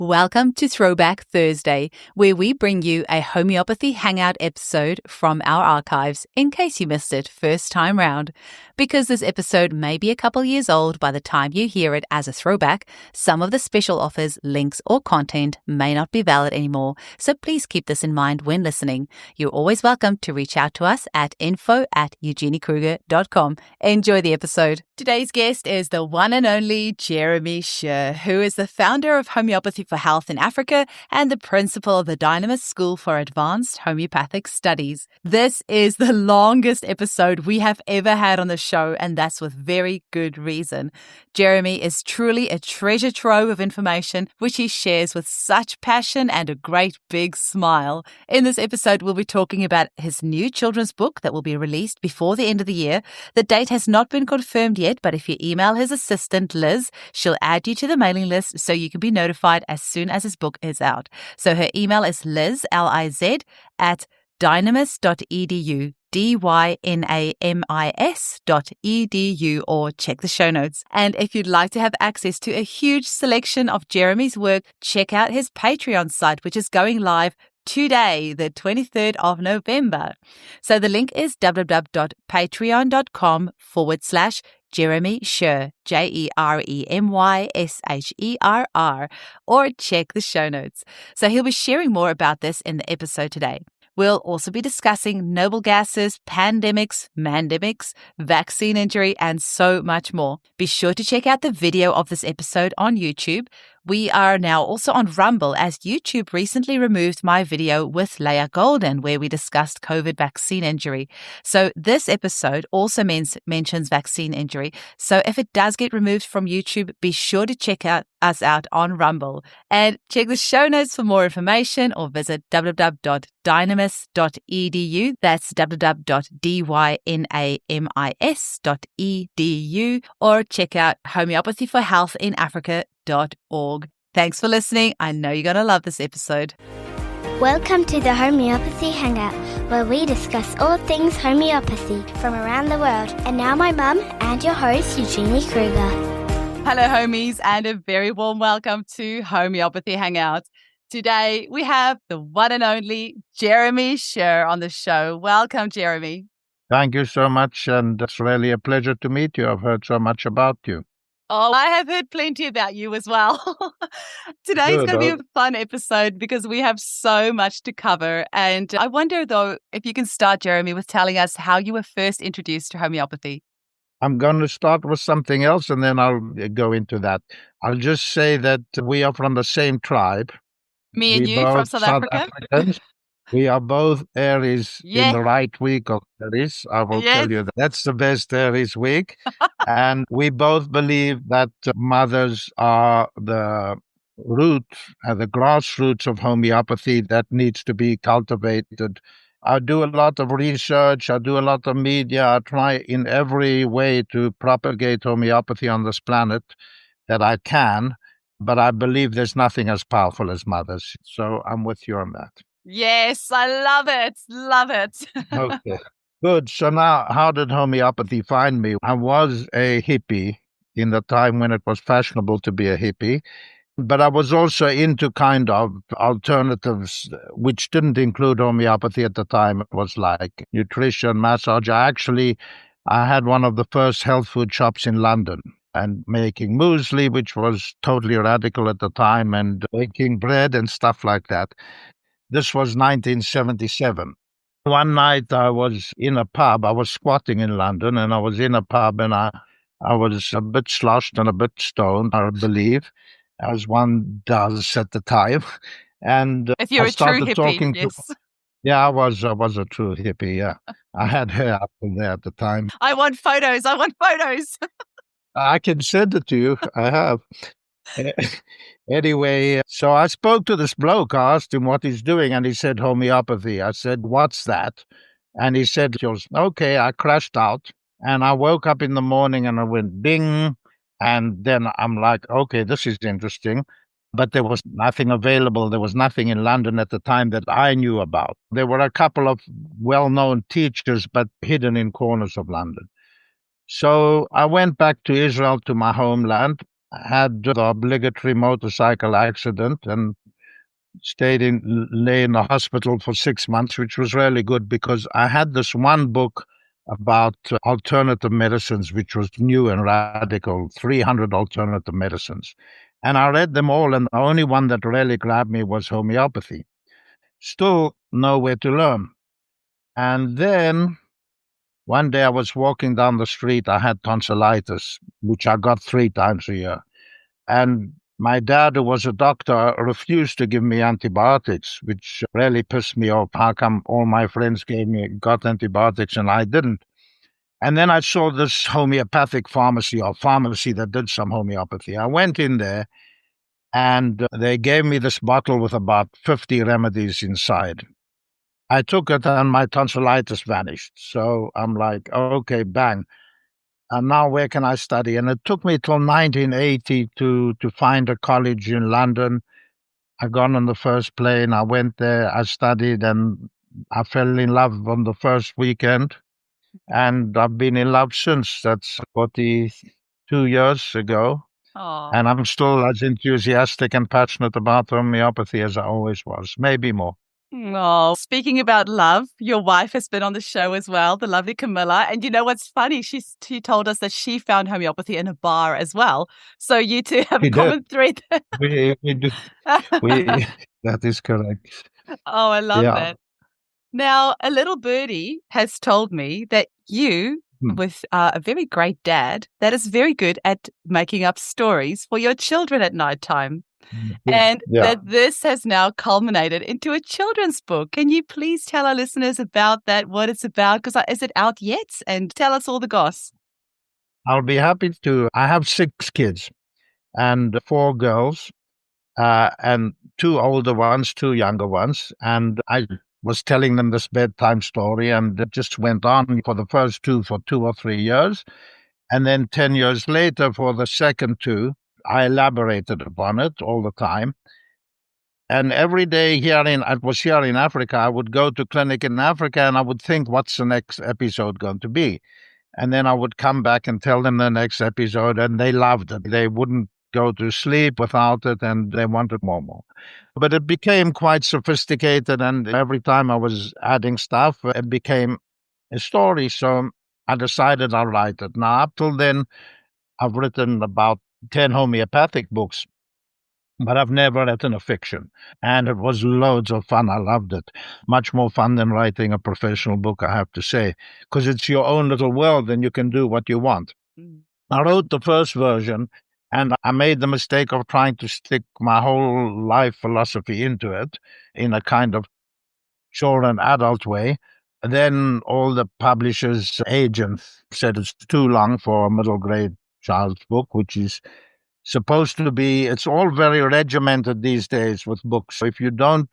Welcome to Throwback Thursday, where we bring you a homeopathy hangout episode from our archives in case you missed it first time round. Because this episode may be a couple years old by the time you hear it as a throwback, some of the special offers, links, or content may not be valid anymore, so please keep this in mind when listening. You're always welcome to reach out to us at info@eugeniekruger.com. Enjoy the episode. Today's guest is the one and only Jeremy Sherr, who is the founder of Homeopathy for Health in Africa and the principal of the Dynamis School for Advanced Homeopathic Studies. This is the longest episode we have ever had on the show, and that's with very good reason. Jeremy is truly a treasure trove of information, which he shares with such passion and a great big smile. In this episode, we'll be talking about his new children's book that will be released before the end of the year. The date has not been confirmed yet, but if you email his assistant, Liz, she'll add you to the mailing list so you can be notified as soon as his book is out. So her email is Liz, L-I-Z, at dynamis.edu, dynamis.edu, or check the show notes. And if you'd like to have access to a huge selection of Jeremy's work, check out his Patreon site, which is going live today, the 23rd of November. So the link is www.patreon.com/Jeremy Sherr, JEREMYSHERR, or check the show notes. So he'll be sharing more about this in the episode today. We'll also be discussing noble gases, pandemics, mandemics, vaccine injury, and so much more. Be sure to check out the video of this episode on YouTube. We are now also on Rumble, as YouTube recently removed my video with Leah Golden, where we discussed COVID vaccine injury. So this episode also mentions vaccine injury. So if it does get removed from YouTube, be sure to check us out on Rumble. And check the show notes for more information, or visit www.dynamis.edu. That's www.dynamis.edu, or check out Homeopathy for Health in Africa.org. Thanks for listening. I know you're going to love this episode. Welcome to the Homeopathy Hangout, where we discuss all things homeopathy from around the world. And now my mum and your host, Eugenie Kruger. Hello, homies, and a very warm welcome to Homeopathy Hangout. Today, we have the one and only Jeremy Sherr on the show. Welcome, Jeremy. Thank you so much, and it's really a pleasure to meet you. I've heard so much about you. Oh, I have heard plenty about you as well. Today's going to be a fun episode because we have so much to cover. And I wonder, though, if you can start, Jeremy, with telling us how you were first introduced to homeopathy. I'm going to start with something else, and then I'll go into that. I'll just say that we are from the same tribe. Me and you from South Africa? Africans. We are both Aries in the right week of Aries. I will tell you that. That's the best Aries week. And we both believe that mothers are the root, the grassroots of homeopathy that needs to be cultivated. I do a lot of research. I do a lot of media. I try in every way to propagate homeopathy on this planet that I can. But I believe there's nothing as powerful as mothers. So I'm with you on that. Yes, I love it. Love it. Okay, good. So now, how did homeopathy find me? I was a hippie in the time when it was fashionable to be a hippie, but I was also into kind of alternatives, which didn't include homeopathy at the time. It was like nutrition, massage. I had one of the first health food shops in London, and making muesli, which was totally radical at the time, and baking bread and stuff like that. This was 1977. One night I was in a pub. I was squatting in London, and I was in a pub, and I was a bit sloshed and a bit stoned, I believe, as one does at the time. And if you're I started a true hippie, talking yes. Yeah, I was a true hippie, yeah. I had hair up in there at the time. I want photos. I can send it to you. I have. Anyway, so I spoke to this bloke. I asked him what he's doing, and he said homeopathy. I said, what's that? And he said, okay. I crashed out, and I woke up in the morning, and I went ding, and then I'm like, okay, this is interesting. But there was nothing available. There was nothing in London at the time that I knew about. There were a couple of well-known teachers, but hidden in corners of London. So I went back to Israel, to my homeland, had the obligatory motorcycle accident and lay in the hospital for 6 months, which was really good because I had this one book about alternative medicines, which was new and radical, 300 alternative medicines. And I read them all, and the only one that really grabbed me was homeopathy. Still nowhere to learn. And then one day I was walking down the street. I had tonsillitis, which I got 3 times a year. And my dad, who was a doctor, refused to give me antibiotics, which really pissed me off. How come all my friends got antibiotics and I didn't? And then I saw this homeopathic pharmacy that did some homeopathy. I went in there and they gave me this bottle with about 50 remedies inside. I took it and my tonsillitis vanished. So I'm like, okay, bang. And now where can I study? And it took me till 1980 to find a college in London. I got on the first plane. I went there. I studied, and I fell in love on the first weekend. And I've been in love since. That's 42 years ago. Oh. And I'm still as enthusiastic and passionate about homeopathy as I always was, maybe more. Oh, speaking about love, your wife has been on the show as well, the lovely Camilla. And you know what's funny? She told us that she found homeopathy in a bar as well. So you two have a common thread. We do. That is correct. Oh, I love that. Now, a little birdie has told me that you, with a very great dad, that is very good at making up stories for your children at nighttime. And that this has now culminated into a children's book. Can you please tell our listeners about that, what it's about? Because is it out yet? And tell us all the goss. I'll be happy to. I have 6 kids and 4 girls and 2 older ones, 2 younger ones. And I was telling them this bedtime story, and it just went on for the first 2 for 2 or 3 years. And then 10 years later, for the second 2, I elaborated upon it all the time. And every day I was here in Africa, I would go to clinic in Africa and I would think, what's the next episode going to be? And then I would come back and tell them the next episode, and they loved it. They wouldn't go to sleep without it, and they wanted more. But it became quite sophisticated, and every time I was adding stuff, it became a story. So I decided I'll write it. Now, up till then, I've written about 10 homeopathic books, but I've never written a fiction. And it was loads of fun. I loved it. Much more fun than writing a professional book, I have to say, because it's your own little world and you can do what you want. I wrote the first version, and I made the mistake of trying to stick my whole life philosophy into it in a kind of children adult way. Then all the publishers' agents said it's too long for a middle grade child's book, which is supposed to be, it's all very regimented these days with books. So if you don't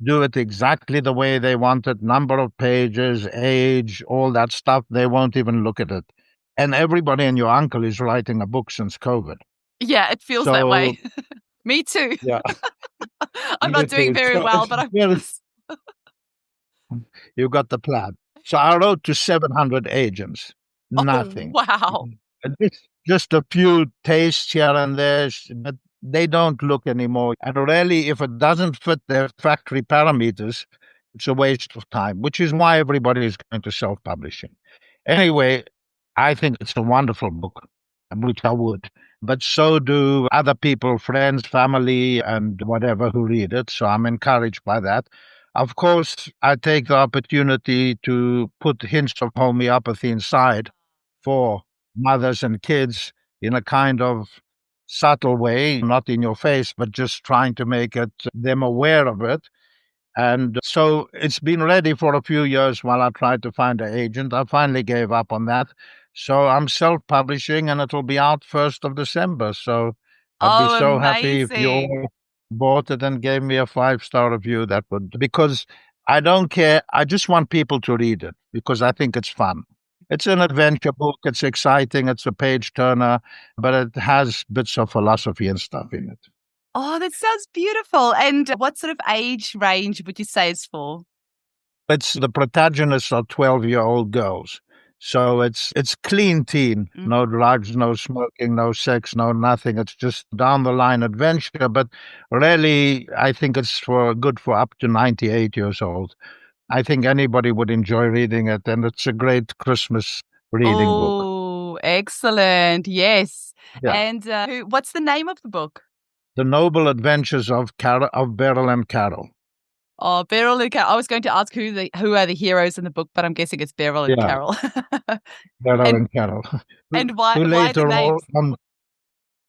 do it exactly the way they want it, number of pages, age, all that stuff, they won't even look at it. And everybody and your uncle is writing a book since COVID. Yeah, it feels that way. Me too. Yeah. I'm not doing very well, but You got the plan. So I wrote to 700 agents. Nothing. Wow. Just a few tastes here and there, but they don't look anymore. And really, if it doesn't fit their factory parameters, it's a waste of time, which is why everybody is going to self-publishing. Anyway, I think it's a wonderful book, which I would. But so do other people, friends, family, and whatever who read it. So I'm encouraged by that. Of course, I take the opportunity to put hints of homeopathy inside for mothers and kids in a kind of subtle way, not in your face, but just trying to make them aware of it. And so it's been ready for a few years while I tried to find an agent. I finally gave up on that. So I'm self-publishing, and it'll be out 1st of December. So I'd be so happy if you all bought it and gave me a 5-star review. That would, because I don't care. I just want people to read it because I think it's fun. It's an adventure book. It's exciting. It's a page turner, but it has bits of philosophy and stuff in it. Oh, that sounds beautiful. And what sort of age range would you say it's for? It's the protagonists are 12-year-old girls. So it's clean teen, no drugs, no smoking, no sex, no nothing. It's just down the line adventure. But really, I think it's good for up to 98 years old. I think anybody would enjoy reading it, and it's a great Christmas reading book. Oh, excellent. Yes. Yeah. And what's the name of the book? The Noble Adventures of Beryl and Carol. Oh, Beryl and Carol. I was going to ask who are the heroes in the book, but I'm guessing it's Beryl and Carol. Beryl and Carol. And why later names?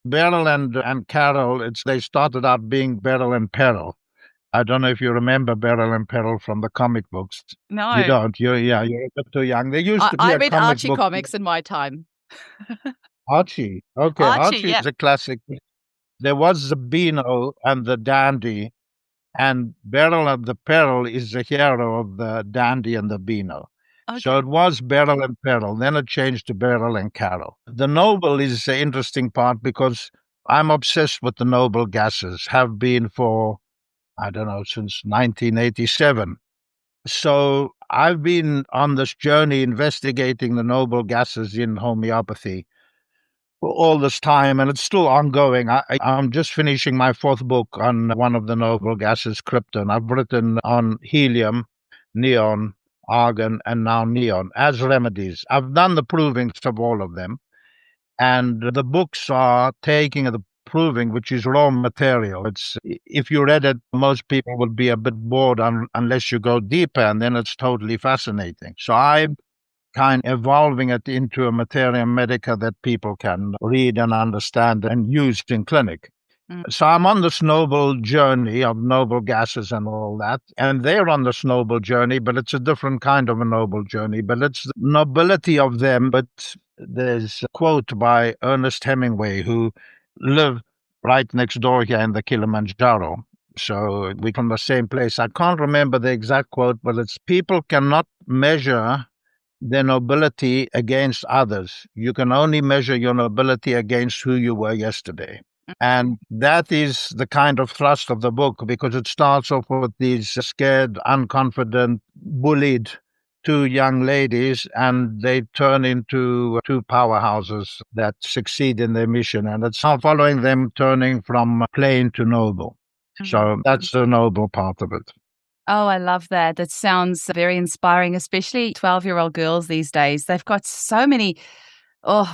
Beryl and Carol, they started out being Beryl and Peril. I don't know if you remember Beryl and Peril from the comic books. No. You don't. You're a bit too young. They used to be I a read comic Archie book. comics in my time. Archie. Okay, Archie is a classic. There was the Beano and the Dandy, and Beryl and the Peril is the hero of the Dandy and the Beano. Okay. So it was Beryl and Peril. Then it changed to Beryl and Carol. The noble is the interesting part because I'm obsessed with the noble gases, have been for, I don't know, since 1987. So I've been on this journey investigating the noble gases in homeopathy all this time, and it's still ongoing. I'm just finishing my 4th book on one of the noble gases, krypton. I've written on helium, neon, argon, and now neon as remedies. I've done the provings of all of them, and the books are taking the proving, which is raw material. If you read it, most people would be a bit bored unless you go deeper, and then it's totally fascinating. So I'm kind of evolving it into a Materia Medica that people can read and understand and use in clinic. So I'm on this noble journey of noble gases and all that. And they're on this noble journey, but it's a different kind of a noble journey. But it's the nobility of them. But there's a quote by Ernest Hemingway, who lived right next door here in the Kilimanjaro. So we're from the same place. I can't remember the exact quote, but it's people cannot measure their nobility against others. You can only measure your nobility against who you were yesterday. And that is the kind of thrust of the book, because it starts off with these scared, unconfident, bullied 2 young ladies, and they turn into 2 powerhouses that succeed in their mission. And it's following them turning from plain to noble. So that's the noble part of it. Oh, I love that. That sounds very inspiring, especially 12-year-old girls these days. They've got so many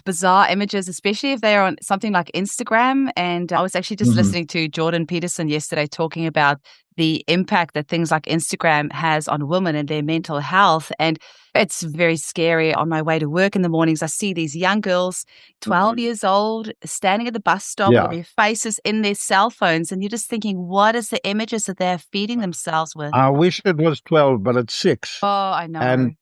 bizarre images, especially if they're on something like Instagram. And I was actually just listening to Jordan Peterson yesterday talking about the impact that things like Instagram has on women and their mental health. And it's very scary. On my way to work in the mornings, I see these young girls, 12 years old, standing at the bus stop with their faces in their cell phones. And you're just thinking, what is the images that they're feeding themselves with? I wish it was 12, but it's 6. Oh, I know. And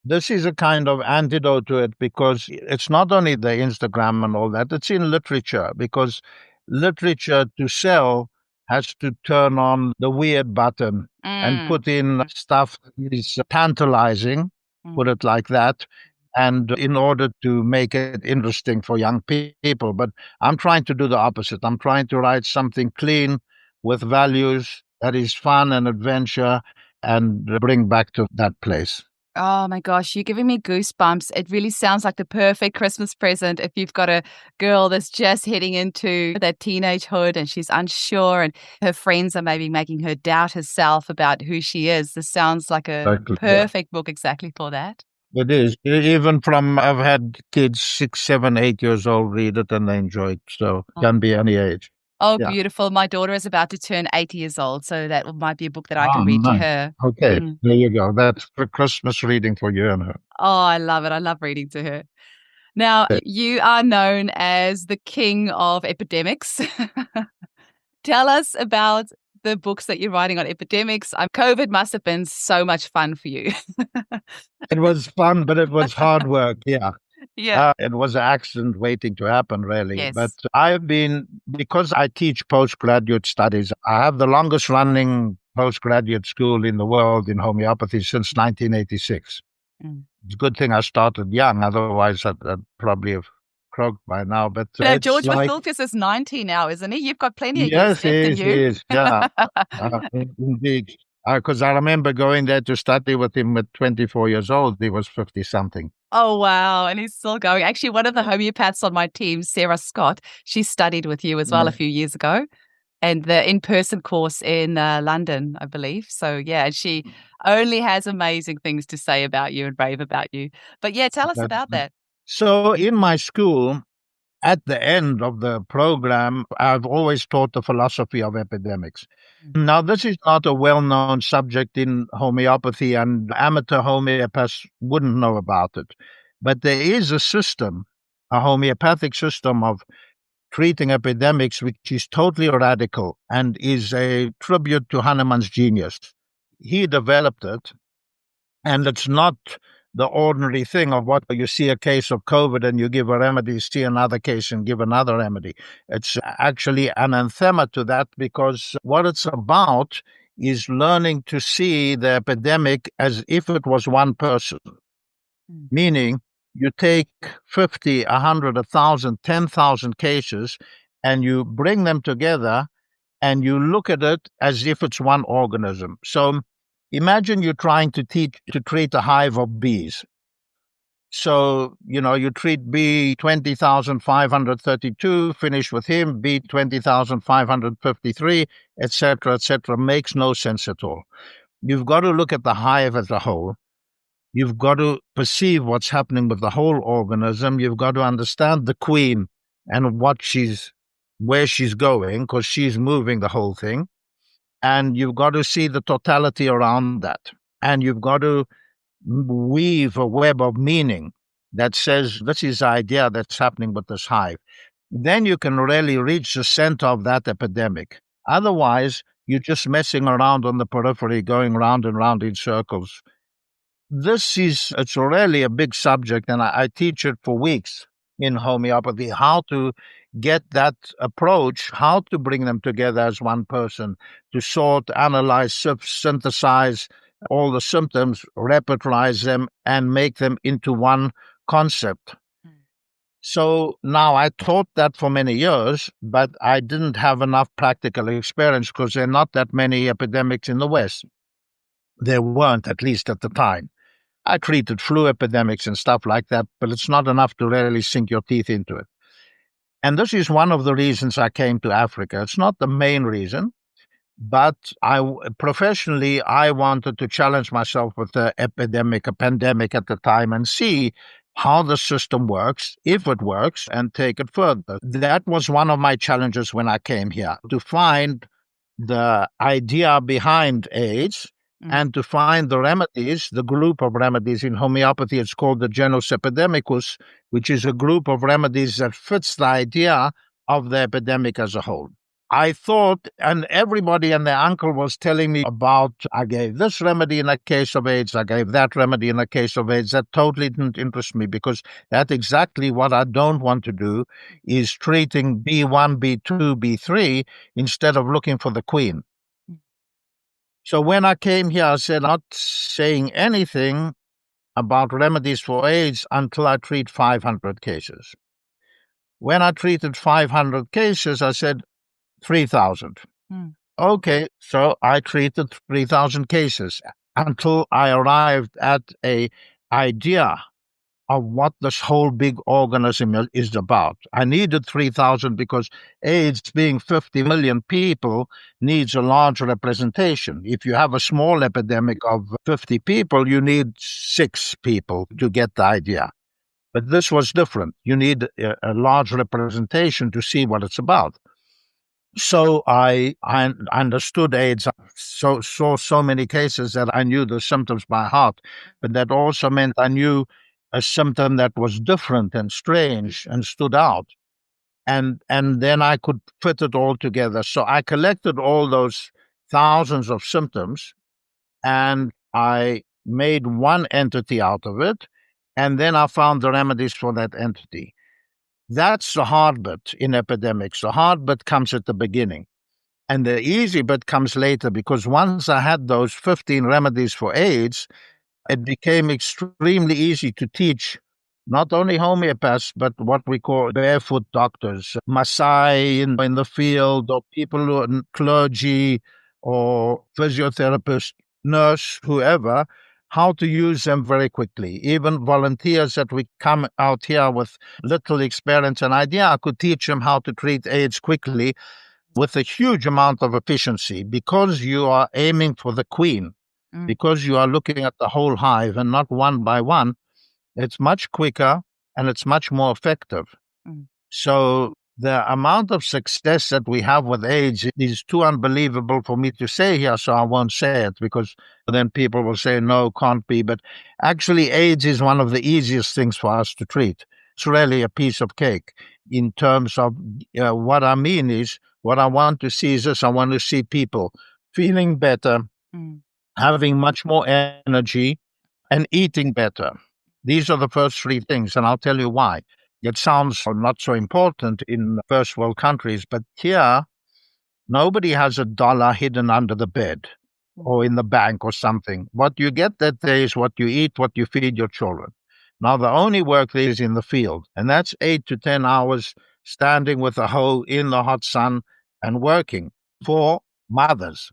this is a kind of antidote to it, because it's not only the Instagram and all that, it's in literature, because literature to sell has to turn on the weird button and put in stuff that is tantalizing, put it like that, and in order to make it interesting for young people. But I'm trying to do the opposite. I'm trying to write something clean with values that is fun and adventure and bring back to that place. Oh my gosh, you're giving me goosebumps. It really sounds like the perfect Christmas present if you've got a girl that's just heading into that teenagehood and she's unsure and her friends are maybe making her doubt herself about who she is. This sounds like a perfect book exactly for that. It is. Even I've had kids 6, 7, 8 years old read it and they enjoy it. So it can be any age. Oh, beautiful. My daughter is about to turn 80 years old, so that might be a book that I can read to her. Okay, there you go. That's for Christmas reading for you and her. Oh, I love it. I love reading to her. Now, you are known as the king of epidemics. Tell us about the books that you're writing on epidemics. COVID must have been so much fun for you. It was fun, but it was hard work, Yeah. It was an accident waiting to happen, really. Yes. But because I teach postgraduate studies, I have the longest running postgraduate school in the world in homeopathy since 1986. It's a good thing I started young, otherwise I'd probably have croaked by now. But George Mathilkus is 90 now, isn't he? You've got plenty of years left in you. Yes, yeah, indeed. Because I remember going there to study with him at 24 years old. He was 50 something. Oh, wow. And he's still going. Actually, one of the homeopaths on my team, Sarah Scott, she studied with you as well a few years ago. And the in-person course in London, I believe. So, yeah, and she only has amazing things to say about you and rave about you. But, yeah, tell us about that. So in my school, at the end of the program, I've always taught the philosophy of epidemics. Now, this is not a well-known subject in homeopathy, and amateur homeopaths wouldn't know about it. But there is a system, a homeopathic system of treating epidemics, which is totally radical and is a tribute to Hahnemann's genius. He developed it, and it's not the ordinary thing of what you see a case of COVID and you give a remedy, see another case and give another remedy. It's actually an anathema to that, because what it's about is learning to see the epidemic as if it was one person, meaning you take 50, 100, 1,000, 10,000 cases and you bring them together and you look at it as if it's one organism. So imagine you're trying to treat a hive of bees. So, you treat bee 20,532, finish with him, bee 20,553, etc., makes no sense at all. You've got to look at the hive as a whole. You've got to perceive what's happening with the whole organism. You've got to understand the queen and where she's going, because she's moving the whole thing. And you've got to see the totality around that. And you've got to weave a web of meaning that says, this is the idea that's happening with this hive. Then you can really reach the center of that epidemic. Otherwise, you're just messing around on the periphery, going round and round in circles. It's really a big subject, and I teach it for weeks in homeopathy, how to get that approach, how to bring them together as one person, to sort, analyze, synthesize all the symptoms, repertorize them, and make them into one concept. So now I taught that for many years, but I didn't have enough practical experience because there are not that many epidemics in the West. There weren't, at least at the time. I treated flu epidemics and stuff like that, but it's not enough to really sink your teeth into it. And this is one of the reasons I came to Africa. It's not the main reason, but professionally, I wanted to challenge myself with a pandemic at the time, and see how the system works, if it works, and take it further. That was one of my challenges when I came here, to find the idea behind AIDS and to find the remedies, the group of remedies. In homeopathy, it's called the genus epidemicus, which is a group of remedies that fits the idea of the epidemic as a whole. I thought, and everybody and their uncle was telling me about, I gave this remedy in a case of AIDS, I gave that remedy in a case of AIDS. That totally didn't interest me, because that's exactly what I don't want to do, is treating B1, B2, B3 instead of looking for the queen. So when I came here, I said, not saying anything about remedies for AIDS until I treat 500 cases. When I treated 500 cases, I said, 3,000. Okay, so I treated 3,000 cases until I arrived at an idea of what this whole big organism is about. I needed 3,000 because AIDS, being 50 million people, needs a large representation. If you have a small epidemic of 50 people, you need 6 people to get the idea. But this was different. You need a large representation to see what it's about. So I understood AIDS, saw so many cases that I knew the symptoms by heart, but that also meant I knew a symptom that was different and strange and stood out. And then I could fit it all together. So I collected all those thousands of symptoms and I made one entity out of it. And then I found the remedies for that entity. That's the hard bit in epidemics. The hard bit comes at the beginning, and the easy bit comes later, because once I had those 15 remedies for AIDS, it became extremely easy to teach not only homeopaths, but what we call barefoot doctors, Maasai in the field, or people who are clergy, or physiotherapist, nurse, whoever, how to use them very quickly. Even volunteers that we come out here with little experience and idea, I could teach them how to treat AIDS quickly with a huge amount of efficiency, because you are aiming for the queen, because you are looking at the whole hive and not one by one. It's much quicker and it's much more effective. So the amount of success that we have with AIDS is too unbelievable for me to say here, so I won't say it, because then people will say, no, can't be. But actually, AIDS is one of the easiest things for us to treat. It's really a piece of cake in terms of what I mean is, what I want to see is this. I want to see people feeling better, having much more energy, and eating better. These are the first three things, and I'll tell you why. It sounds not so important in first world countries, but here, nobody has $1 hidden under the bed or in the bank or something. What you get that day is what you eat, what you feed your children. Now, the only work there is in the field, and that's 8 to 10 hours standing with a hoe in the hot sun and working for mothers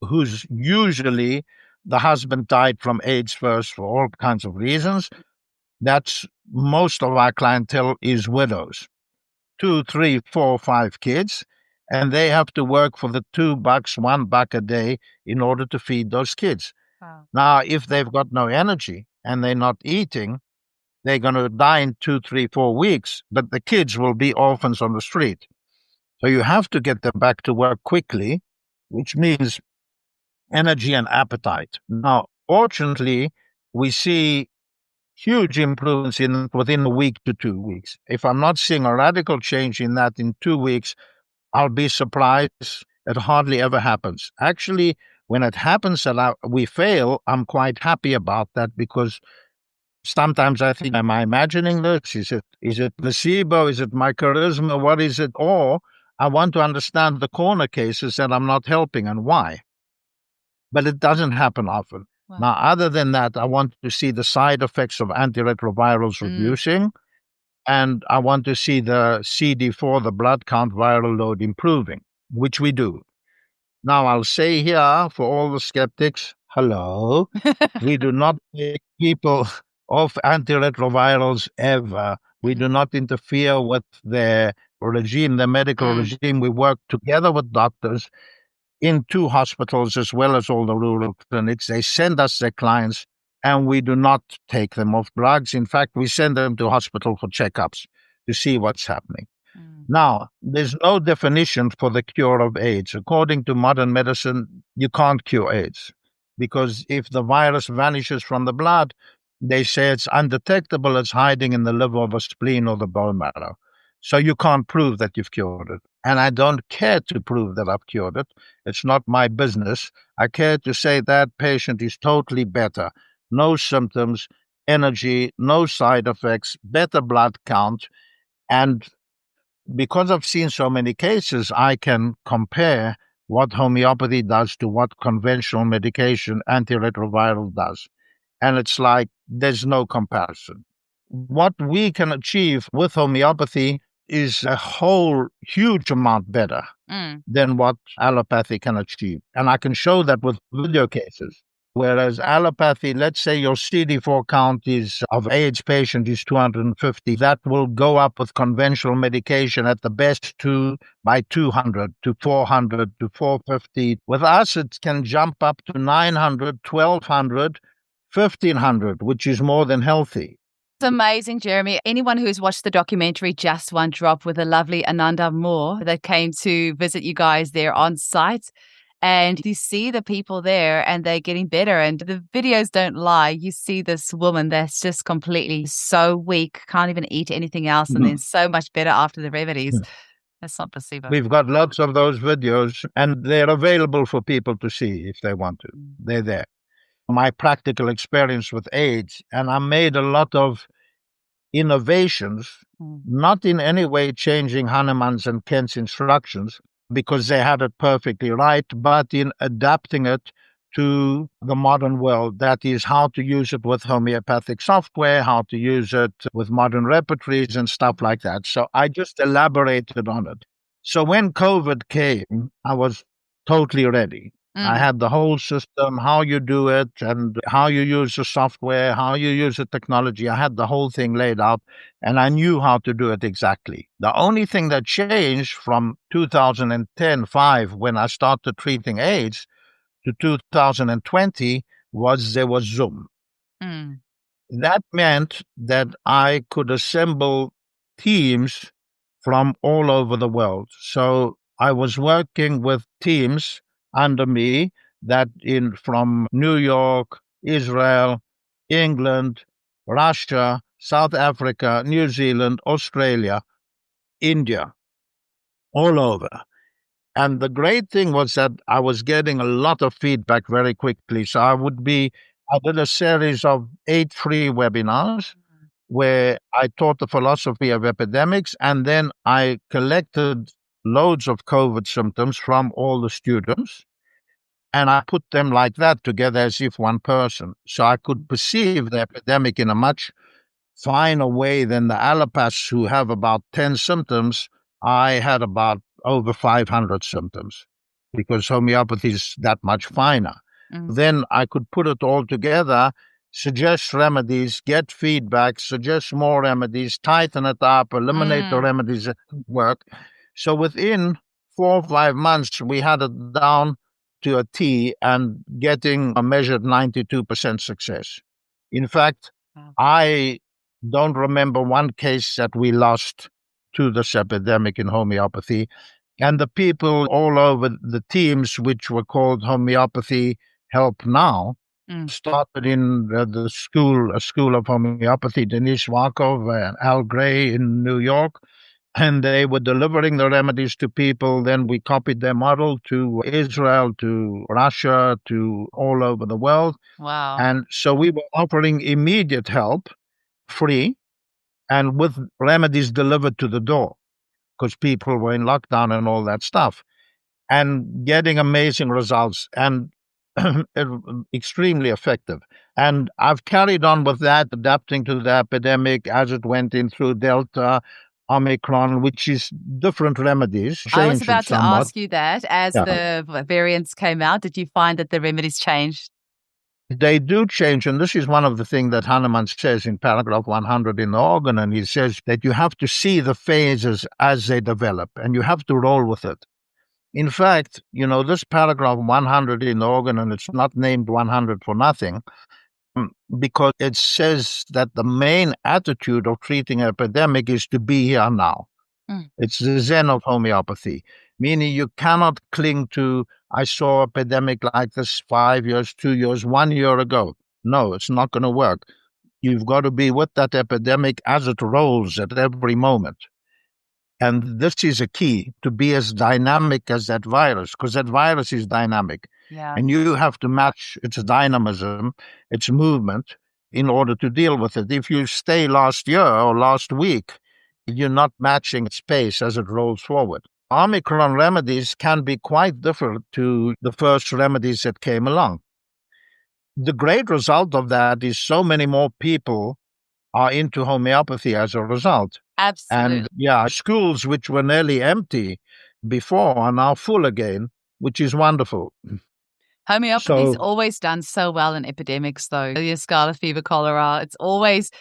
who's usually the husband died from AIDS first for all kinds of reasons. That's most of our clientele is widows, 2, 3, 4, 5 kids, and they have to work for the $2, $1 a day in order to feed those kids. Wow. Now, if they've got no energy and they're not eating, they're going to die in 2, 3, 4 weeks, but the kids will be orphans on the street. So you have to get them back to work quickly, which means energy and appetite. Now, fortunately, we see huge improvements within a week to 2 weeks. If I'm not seeing a radical change in that in 2 weeks, I'll be surprised. It hardly ever happens. Actually, when it happens that we fail, I'm quite happy about that, because sometimes I think, am I imagining this? Is it placebo? Is it my charisma? What is it? Or I want to understand the corner cases that I'm not helping and why. But it doesn't happen often. Wow. Now, other than that, I want to see the side effects of antiretrovirals reducing, and I want to see the CD4, the blood count viral load, improving, which we do. Now, I'll say here for all the skeptics, hello, we do not make people off antiretrovirals ever. We do not interfere with their regime, their medical regime. We work together with doctors in 2 hospitals as well as all the rural clinics. They send us their clients, and we do not take them off drugs. In fact, we send them to hospital for checkups to see what's happening. Now, there's no definition for the cure of AIDS. According to modern medicine, you can't cure AIDS, because if the virus vanishes from the blood, they say it's undetectable, it's hiding in the liver or the spleen or the bone marrow. So you can't prove that you've cured it. And I don't care to prove that I've cured it. It's not my business. I care to say that patient is totally better. No symptoms, energy, no side effects, better blood count. And because I've seen so many cases, I can compare what homeopathy does to what conventional medication, antiretroviral, does. And it's like there's no comparison. What we can achieve with homeopathy is a whole huge amount better than what allopathy can achieve. And I can show that with video cases. Whereas allopathy, let's say your CD4 count is of AIDS patient is 250, that will go up with conventional medication at the best by 200 to 400 to 450. With us, it can jump up to 900, 1200, 1500, which is more than healthy. It's amazing, Jeremy. Anyone who's watched the documentary Just One Drop with the lovely Ananda Moore that came to visit you guys there on site, and you see the people there and they're getting better, and the videos don't lie. You see this woman that's just completely so weak, can't even eat anything else, and then so much better after the remedies. That's not placebo. We've got lots of those videos, and they're available for people to see if they want to. They're there. My practical experience with AIDS, and I made a lot of innovations, not in any way changing Hahnemann's and Kent's instructions, because they had it perfectly right, but in adapting it to the modern world. That is, how to use it with homeopathic software, how to use it with modern repertories and stuff like that. So I just elaborated on it. So when COVID came, I was totally ready. I had the whole system, how you do it and how you use the software, how you use the technology. I had the whole thing laid out and I knew how to do it exactly. The only thing that changed from 2010-5, when I started treating AIDS, to 2020 was there was Zoom. Mm. That meant that I could assemble teams from all over the world. So I was working with teams under me from New York, Israel, England, Russia, South Africa, New Zealand, Australia, India, all over. And the great thing was that I was getting a lot of feedback very quickly. So I did a series of 8 free webinars where I taught the philosophy of epidemics, and then I collected loads of COVID symptoms from all the students, and I put them like that together as if one person. So I could perceive the epidemic in a much finer way than the allopaths who have about 10 symptoms. I had about over 500 symptoms because homeopathy is that much finer. Then I could put it all together, suggest remedies, get feedback, suggest more remedies, tighten it up, eliminate the remedies that didn't work. So within 4 or 5 months, we had it down to a T and getting a measured 92% success. In fact, I don't remember one case that we lost to this epidemic in homeopathy. And the people all over the teams, which were called Homeopathy Help Now, started in the school, a school of homeopathy, Denis Wakov and Al Gray in New York. And they were delivering the remedies to people. Then we copied their model to Israel, to Russia, to all over the world. Wow. And so we were offering immediate help, free, and with remedies delivered to the door because people were in lockdown and all that stuff, and getting amazing results and extremely effective. And I've carried on with that, adapting to the epidemic as it went in through Delta, Omicron, which is different remedies. I was about to somewhat. ask you that as the variants came out, did you find that the remedies changed? They do change, and this is one of the things that Hahnemann says in paragraph 100 in the organ, and he says that you have to see the phases as they develop, and you have to roll with it. In fact, this paragraph 100 in the organ, and it's not named 100 for nothing, because it says that the main attitude of treating epidemic is to be here now. It's the xine of homeopathy, meaning you cannot cling to, I saw an epidemic like this 5 years, 2 years, 1 year ago. No, it's not going to work. You've got to be with that epidemic as it rolls at every moment. And this is a key, to be as dynamic as that virus, because that virus is dynamic. Yeah. And you have to match its dynamism, its movement, in order to deal with it. If you stay last year or last week, you're not matching its pace as it rolls forward. Omicron remedies can be quite different to the first remedies that came along. The great result of that is so many more people are into homeopathy as a result. Absolutely. And schools which were nearly empty before are now full again, which is wonderful. Homeopathy's always done so well in epidemics, though. The scarlet fever, cholera, it's always...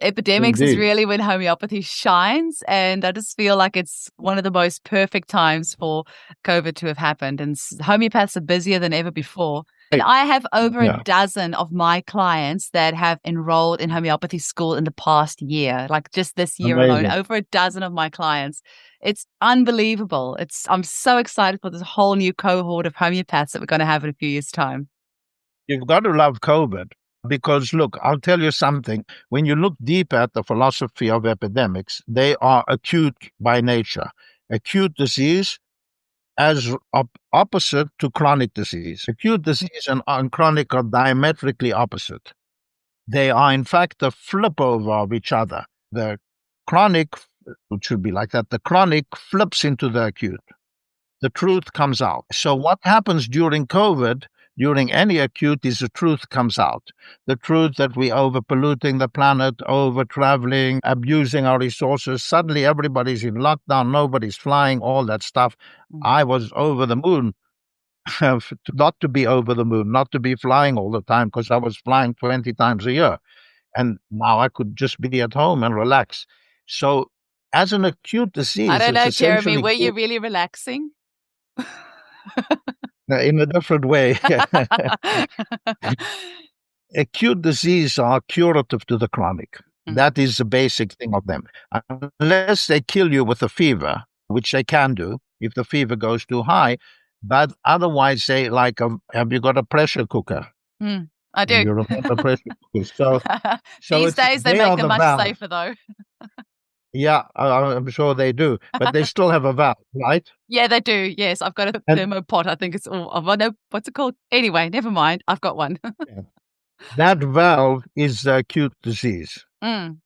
Epidemics is really when homeopathy shines, and I just feel like it's one of the most perfect times for COVID to have happened, and homeopaths are busier than ever before. And I have over a dozen of my clients that have enrolled in homeopathy school in the past year, like just this year alone, over a dozen of my clients. It's unbelievable. I'm so excited for this whole new cohort of homeopaths that we're going to have in a few years' time. You've got to love COVID. Because, look, I'll tell you something. When you look deep at the philosophy of epidemics, they are acute by nature. Acute disease as opposite to chronic disease. Acute disease and chronic are diametrically opposite. They are, in fact, a flip over of each other. The chronic, it should be like that, the chronic flips into the acute. The truth comes out. So what happens during COVID, during any acute, is the truth comes out. The truth that we over-polluting the planet, over-traveling, abusing our resources. Suddenly everybody's in lockdown, nobody's flying, all that stuff. I was over the moon not to be over the moon, not to be flying all the time, because I was flying 20 times a year. And now I could just be at home and relax. So as an acute disease, I don't know, it's Jeremy, essentially were you really relaxing? in a different way. Acute disease are curative to the chronic. That is the basic thing of them. Unless they kill you with a fever, which they can do if the fever goes too high, but otherwise they have you got a pressure cooker? I do. You remember pressure cookers? So These days they make them much valve. safer, though. Yeah, I'm sure they do, but they still have a valve, right? Yeah, they do. Yes, I've got a thermopot. I think it's what's it called? Anyway, never mind. I've got one. That valve is the acute disease.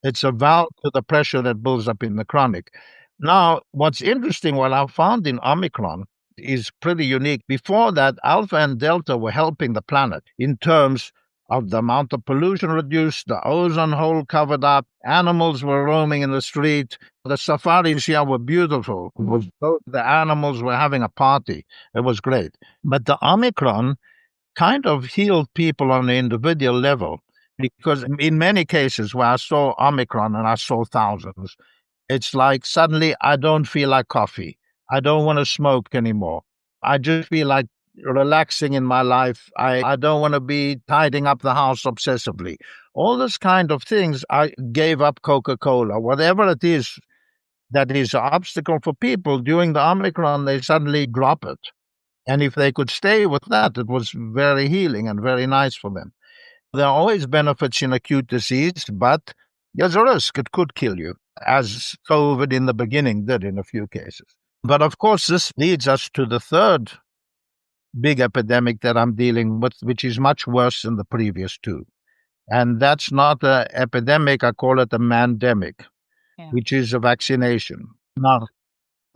It's a valve to the pressure that builds up in the chronic. Now, what's interesting, what I found in Omicron is pretty unique. Before that, Alpha and Delta were helping the planet in terms of the amount of pollution reduced, the ozone hole covered up, animals were roaming in the street. The safaris here were beautiful. The animals were having a party. It was great. But the Omicron kind of healed people on the individual level, because in many cases where I saw Omicron, and I saw thousands, it's like suddenly I don't feel like coffee. I don't want to smoke anymore. I just feel like relaxing in my life. I don't want to be tidying up the house obsessively. All this kind of things. I gave up Coca-Cola, whatever it is that is an obstacle for people during the Omicron, they suddenly drop it. And if they could stay with that, it was very healing and very nice for them. There are always benefits in acute disease, but there's a risk. It could kill you, as COVID in the beginning did in a few cases. But of course, this leads us to the third big epidemic that I'm dealing with, which is much worse than the previous two. And that's not an epidemic, I call it a mandemic, which is a vaccination. Now,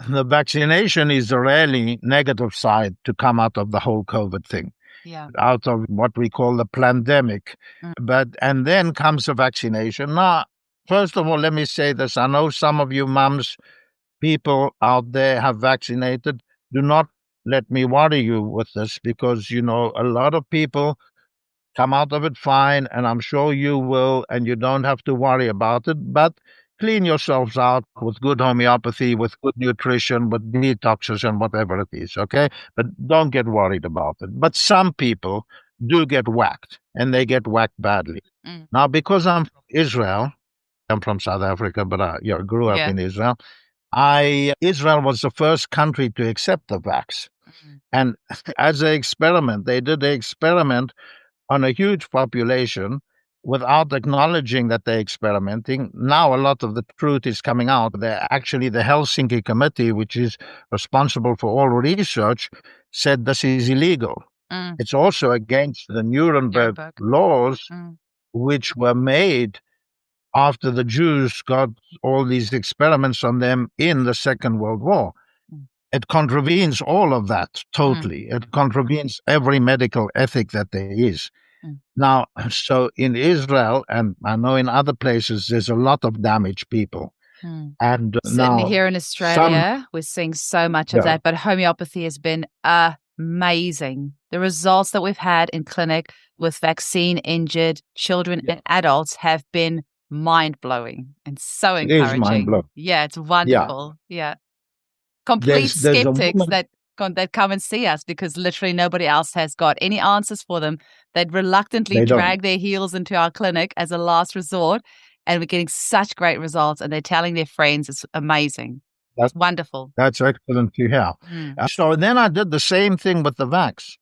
the vaccination is the really negative side to come out of the whole COVID thing, out of what we call the pandemic. And then comes the vaccination. Now, first of all, let me say this. I know some of you mums, people out there have vaccinated. Do not let me worry you with this, because, a lot of people come out of it fine, and I'm sure you will, and you don't have to worry about it. But clean yourselves out with good homeopathy, with good nutrition, with detoxes and whatever it is, okay? But don't get worried about it. But some people do get whacked, and they get whacked badly. Now, because I'm from Israel, I'm from South Africa, but I grew up in Israel. Israel was the first country to accept the vax. And as an experiment, they did an experiment on a huge population without acknowledging that they're experimenting. Now a lot of the truth is coming out. Actually, the Helsinki Committee, which is responsible for all research, said this is illegal. It's also against the Nuremberg laws, which were made after the Jews got all these experiments on them in the Second World War. It contravenes all of that totally. It contravenes every medical ethic that there is. Now, so in Israel, and I know in other places, there's a lot of damaged people. And certainly here in Australia, we're seeing so much of that. But homeopathy has been amazing. The results that we've had in clinic with vaccine-injured children and adults have been mind-blowing and so encouraging. It is mind-blowing. Yeah, it's wonderful. Yeah. Complete skeptics that come and see us, because literally nobody else has got any answers for them. They'd reluctantly drag their heels into our clinic as a last resort, and we're getting such great results, and they're telling their friends. It's amazing. That's wonderful. That's excellent to hear. So then I did the same thing with the vax.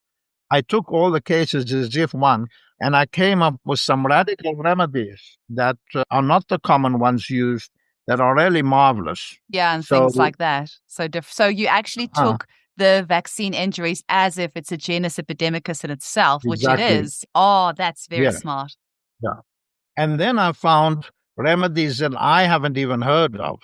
I took all the cases as if one, and I came up with some radical remedies that are not the common ones used, that are really marvelous. Yeah, and things like that. So you actually took the vaccine injuries as if it's a genus epidemicus in itself, which it is. Oh, that's very smart. Yeah. And then I found remedies that I haven't even heard of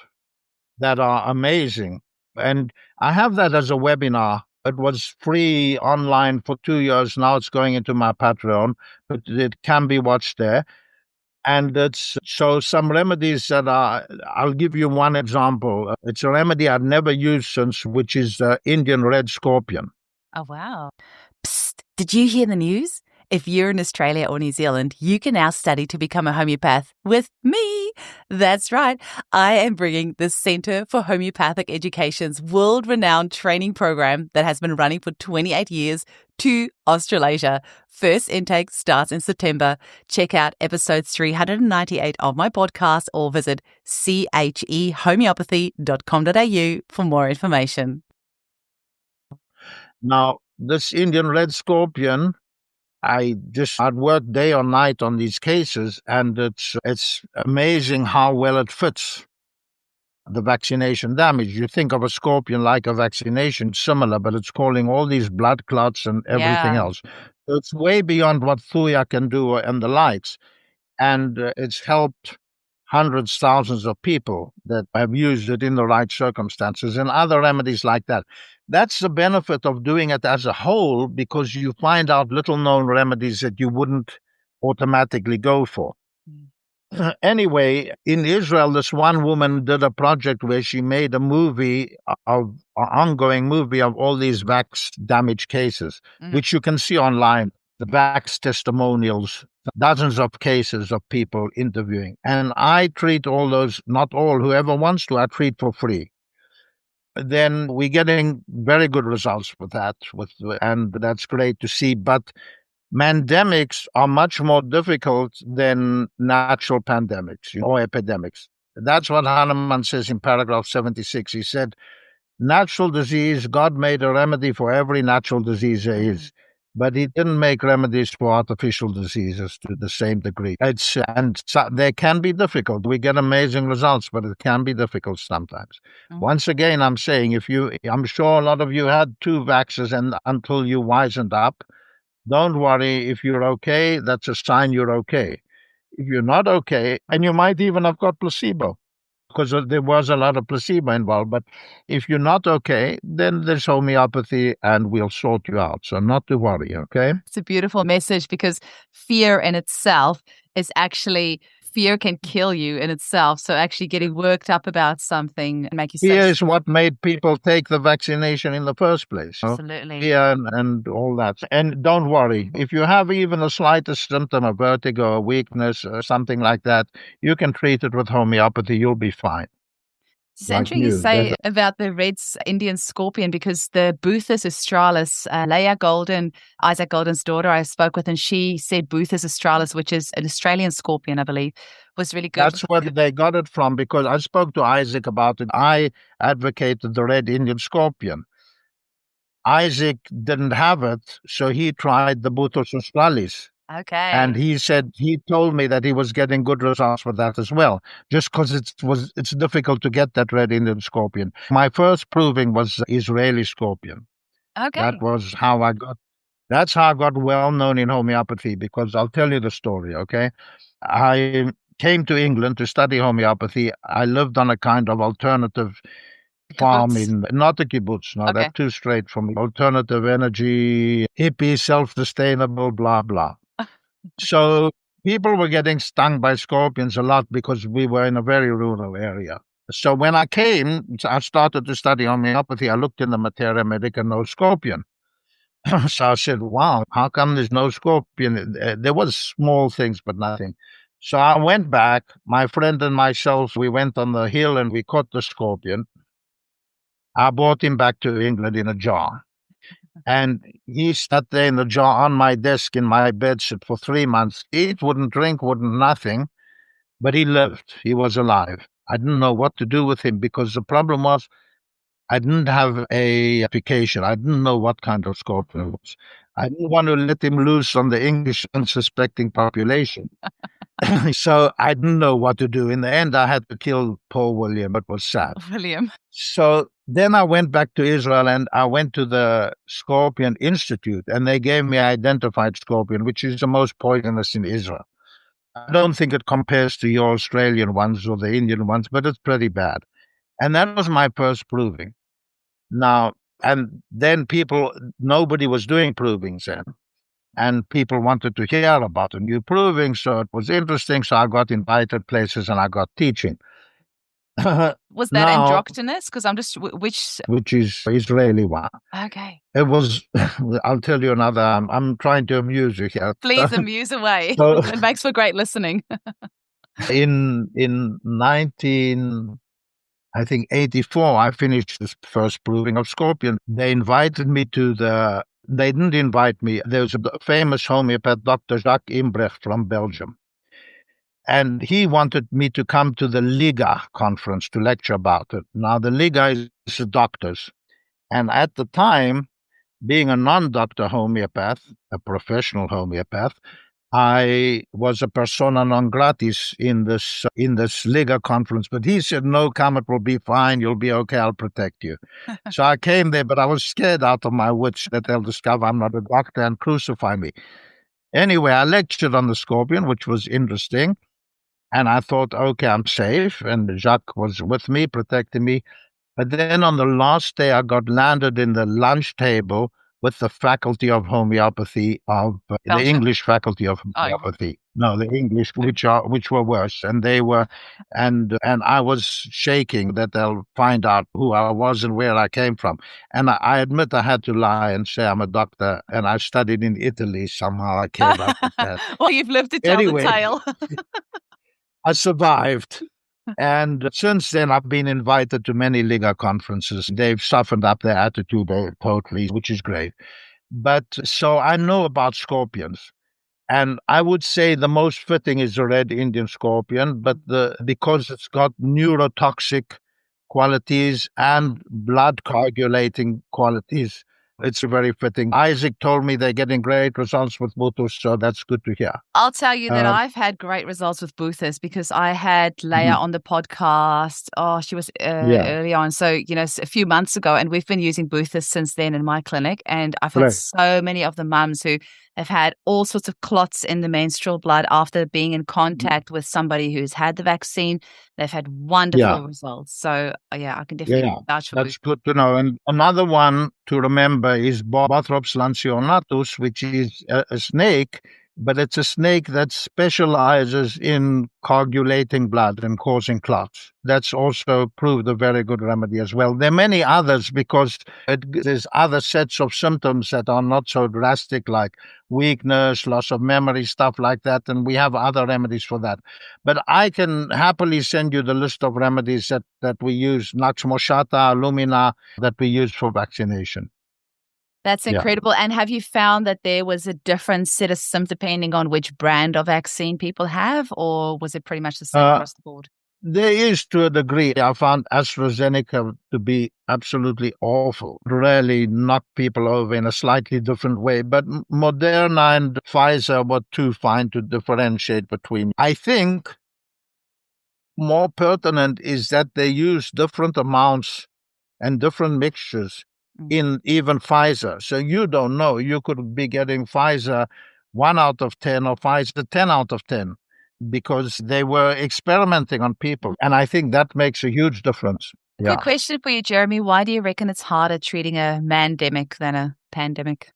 that are amazing. And I have that as a webinar. It was free online for 2 years. Now it's going into my Patreon, but it can be watched there. And it's so some remedies that I'll give you one example. It's a remedy I've never used since, which is Indian red scorpion. Oh, wow. Psst, did you hear the news? If you're in Australia or New Zealand, you can now study to become a homeopath with me. That's right. I am bringing the Centre for Homeopathic Education's world-renowned training program that has been running for 28 years to Australasia. First intake starts in September. Check out episode 398 of my podcast or visit chehomeopathy.com.au for more information. Now, this Indian red scorpion, I'd worked day or night on these cases, and it's amazing how well it fits the vaccination damage. You think of a scorpion like a vaccination, similar, but it's causing all these blood clots and everything else. So it's way beyond what Thuya can do and the likes. And it's helped hundreds, thousands of people that have used it in the right circumstances and other remedies like that. That's the benefit of doing it as a whole, because you find out little known remedies that you wouldn't automatically go for. Anyway, in Israel, this one woman did a project where she made an ongoing movie of all these vax damage cases, which you can see online, the vax testimonials, dozens of cases of people interviewing. And I treat all those, not all, whoever wants to, I treat for free. Then we're getting very good results with that, and that's great to see. But mandemics are much more difficult than natural pandemics or epidemics. That's what Hahnemann says in paragraph 76. He said, natural disease, God made a remedy for every natural disease there is, but he didn't make remedies for artificial diseases to the same degree. They can be difficult. We get amazing results, but it can be difficult sometimes. Once again, I'm saying, I'm sure a lot of you had 2 vaxes and until you wisened up. Don't worry. If you're okay, that's a sign you're okay. If you're not okay, and you might even have got placebo, because there was a lot of placebo involved. But if you're not okay, then there's homeopathy and we'll sort you out. So not to worry, okay? It's a beautiful message, because fear in itself is actually, fear can kill you in itself. So actually getting worked up about something and make you Fear is what made people take the vaccination in the first place. Absolutely. Fear and all that. And don't worry. If you have even the slightest symptom of vertigo or weakness or something like that, you can treat it with homeopathy. You'll be fine. It's interesting you say about the red Indian scorpion, because the Boothus australis, Leah Golden, Isaac Golden's daughter, I spoke with, and she said Boothus australis, which is an Australian scorpion, I believe, was really good. That's where they got it from, because I spoke to Isaac about it. I advocated the red Indian scorpion. Isaac didn't have it, so he tried the Boothus australis. Okay. And he told me that he was getting good results with that as well, just because it's difficult to get that red Indian scorpion. My first proving was Israeli scorpion. Okay. That's how I got well known in homeopathy, because I'll tell you the story, okay? I came to England to study homeopathy. I lived on a kind of alternative farm not a kibbutz, no, that's too straight for me. Alternative energy, hippie, self-sustainable, blah, blah. So people were getting stung by scorpions a lot because we were in a very rural area. So when I started to study homeopathy, I looked in the Materia, Medica, no scorpion. So I said, wow, how come there's no scorpion? There was small things, but nothing. So I went back, my friend and myself, we went on the hill and we caught the scorpion. I brought him back to England in a jar. And he sat there in the jar on my desk in my bedsheet for 3 months. Eat, wouldn't drink, wouldn't nothing. But he lived. He was alive. I didn't know what to do with him, because the problem was I didn't have a application. I didn't know what kind of scorpion it was. I didn't want to let him loose on the English unsuspecting population. So I didn't know what to do. In the end, I had to kill poor William. It was sad. William. So then I went back to Israel and I went to the Scorpion Institute, and they gave me identified scorpion, which is the most poisonous in Israel. I don't think it compares to your Australian ones or the Indian ones, but it's pretty bad. And that was my first proving. Now, and then nobody was doing provings then. And people wanted to hear about a new proving, so it was interesting. So I got invited places and I got teaching. Was that Now, androgynous? Because I'm just, which, which is Israeli one. okay. It was, I'll tell you another, I'm trying to amuse you here. Please amuse away. So It makes for great listening. in 19, I think 84, I finished this first proving of scorpion. They invited me they didn't invite me. There was a famous homeopath, Dr. Jacques Imbrecht from Belgium. And he wanted me to come to the Liga conference to lecture about it. Now, the Liga is the doctors. And at the time, being a non-doctor homeopath, a professional homeopath, I was a persona non gratis in this Liga conference. But he said, "No, come, it will be fine. You'll be okay. I'll protect you." So I came there, but I was scared out of my wits that they'll discover I'm not a doctor and crucify me. Anyway, I lectured on the scorpion, which was interesting. And I thought, okay, I'm safe. And Jacques was with me, protecting me. But then on the last day, I got landed in the lunch table with the Faculty of Homeopathy of the Belgium? English Faculty of Oh. Homeopathy. No, the English, which were worse, and they were, and I was shaking that they'll find out who I was and where I came from. And I admit I had to lie and say I'm a doctor, and I studied in Italy. Somehow I came up with that. Well, you've lived to tell Anyway, the tale. I survived. And since then, I've been invited to many Liga conferences. They've softened up their attitude totally, which is great. But so I know about scorpions. And I would say the most fitting is the red Indian scorpion, but because it's got neurotoxic qualities and blood coagulating qualities, it's very fitting. Isaac told me they're getting great results with Butus, so that's good to hear. I'll tell you that I've had great results with Buthus because I had Leia on the podcast. Oh, she was early on. So, a few months ago, and we've been using Buthus since then in my clinic. And I've had so many of the mums who have had all sorts of clots in the menstrual blood after being in contact with somebody who's had the vaccine. They've had wonderful results. So, I can definitely vouch for That's good to know. And another one to remember is Bothrops lanceolatus, which is a snake, but it's a snake that specializes in coagulating blood and causing clots. That's also proved a very good remedy as well. There are many others because there's other sets of symptoms that are not so drastic, like weakness, loss of memory, stuff like that, and we have other remedies for that. But I can happily send you the list of remedies that we use, Naxmoshata, Lumina, that we use for vaccination. That's incredible. And have you found that there was a different set of symptoms depending on which brand of vaccine people have, or was it pretty much the same across the board? There is, to a degree. I found AstraZeneca to be absolutely awful, really knock people over in a slightly different way. But Moderna and Pfizer were too fine to differentiate between. I think more pertinent is that they use different amounts and different mixtures in even Pfizer. So you don't know. You could be getting Pfizer 1 out of 10 or Pfizer 10 out of 10 because they were experimenting on people. And I think that makes a huge difference. Quick question for you, Jeremy. Why do you reckon it's harder treating a mandemic than a pandemic?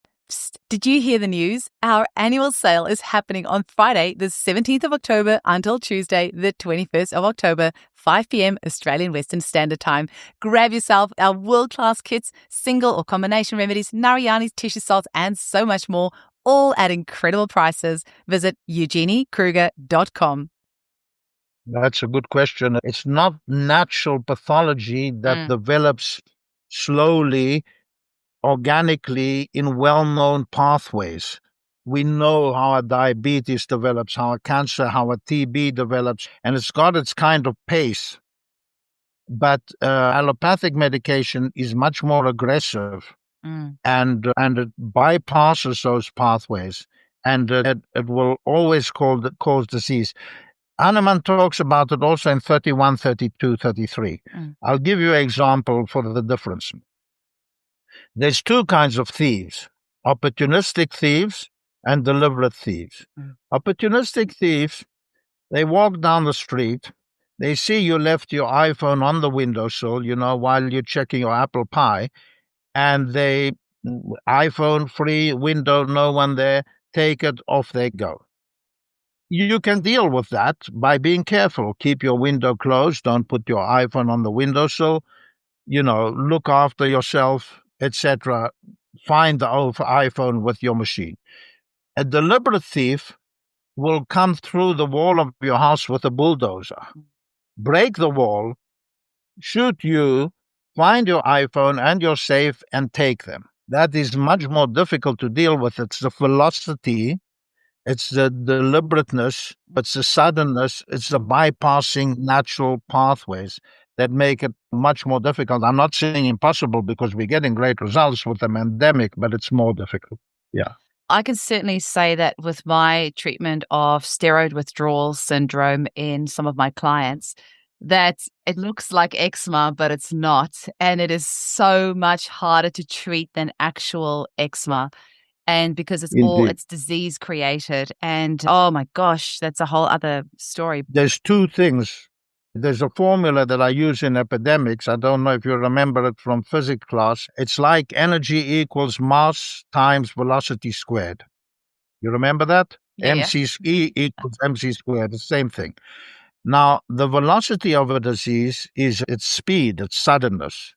Did you hear the news? Our annual sale is happening on Friday, the 17th of October until Tuesday, the 21st of October, 5 p.m. Australian Western Standard Time. Grab yourself our world-class kits, single or combination remedies, Narayanis, tissue salts, and so much more, all at incredible prices. Visit eugeniekruger.com. That's a good question. It's not natural pathology that develops slowly, organically in well-known pathways. We know how a diabetes develops, how a cancer, how a TB develops, and it's got its kind of pace. But allopathic medication is much more aggressive, and it bypasses those pathways, and it will always cause disease. Hahnemann talks about it also in 31, 32, 33. I'll give you an example for the difference. There's two kinds of thieves, opportunistic thieves and deliberate thieves. Opportunistic thieves, they walk down the street, they see you left your iPhone on the windowsill, while you're checking your apple pie, and they, iPhone free, window, no one there, take it, off they go. You can deal with that by being careful. Keep your window closed. Don't put your iPhone on the windowsill. Look after yourself, etc. Find the old iPhone with your machine. A deliberate thief will come through the wall of your house with a bulldozer, break the wall, shoot you, find your iPhone and your safe, and take them. That is much more difficult to deal with. It's the velocity, it's the deliberateness, it's the suddenness, it's the bypassing natural pathways that make it much more difficult. I'm not saying impossible, because we're getting great results with the mandemic, but it's more difficult. Yeah. I can certainly say that with my treatment of steroid withdrawal syndrome in some of my clients, that it looks like eczema, but it's not. And it is so much harder to treat than actual eczema. And because Indeed. it's disease created. And oh my gosh, that's a whole other story. There's two things. There's a formula that I use in Epidemics. I don't know if you remember it from physics class. It's like energy equals mass times velocity squared. You remember that? Yeah. E equals mc squared, the same thing. Now, the velocity of a disease is its speed, its suddenness.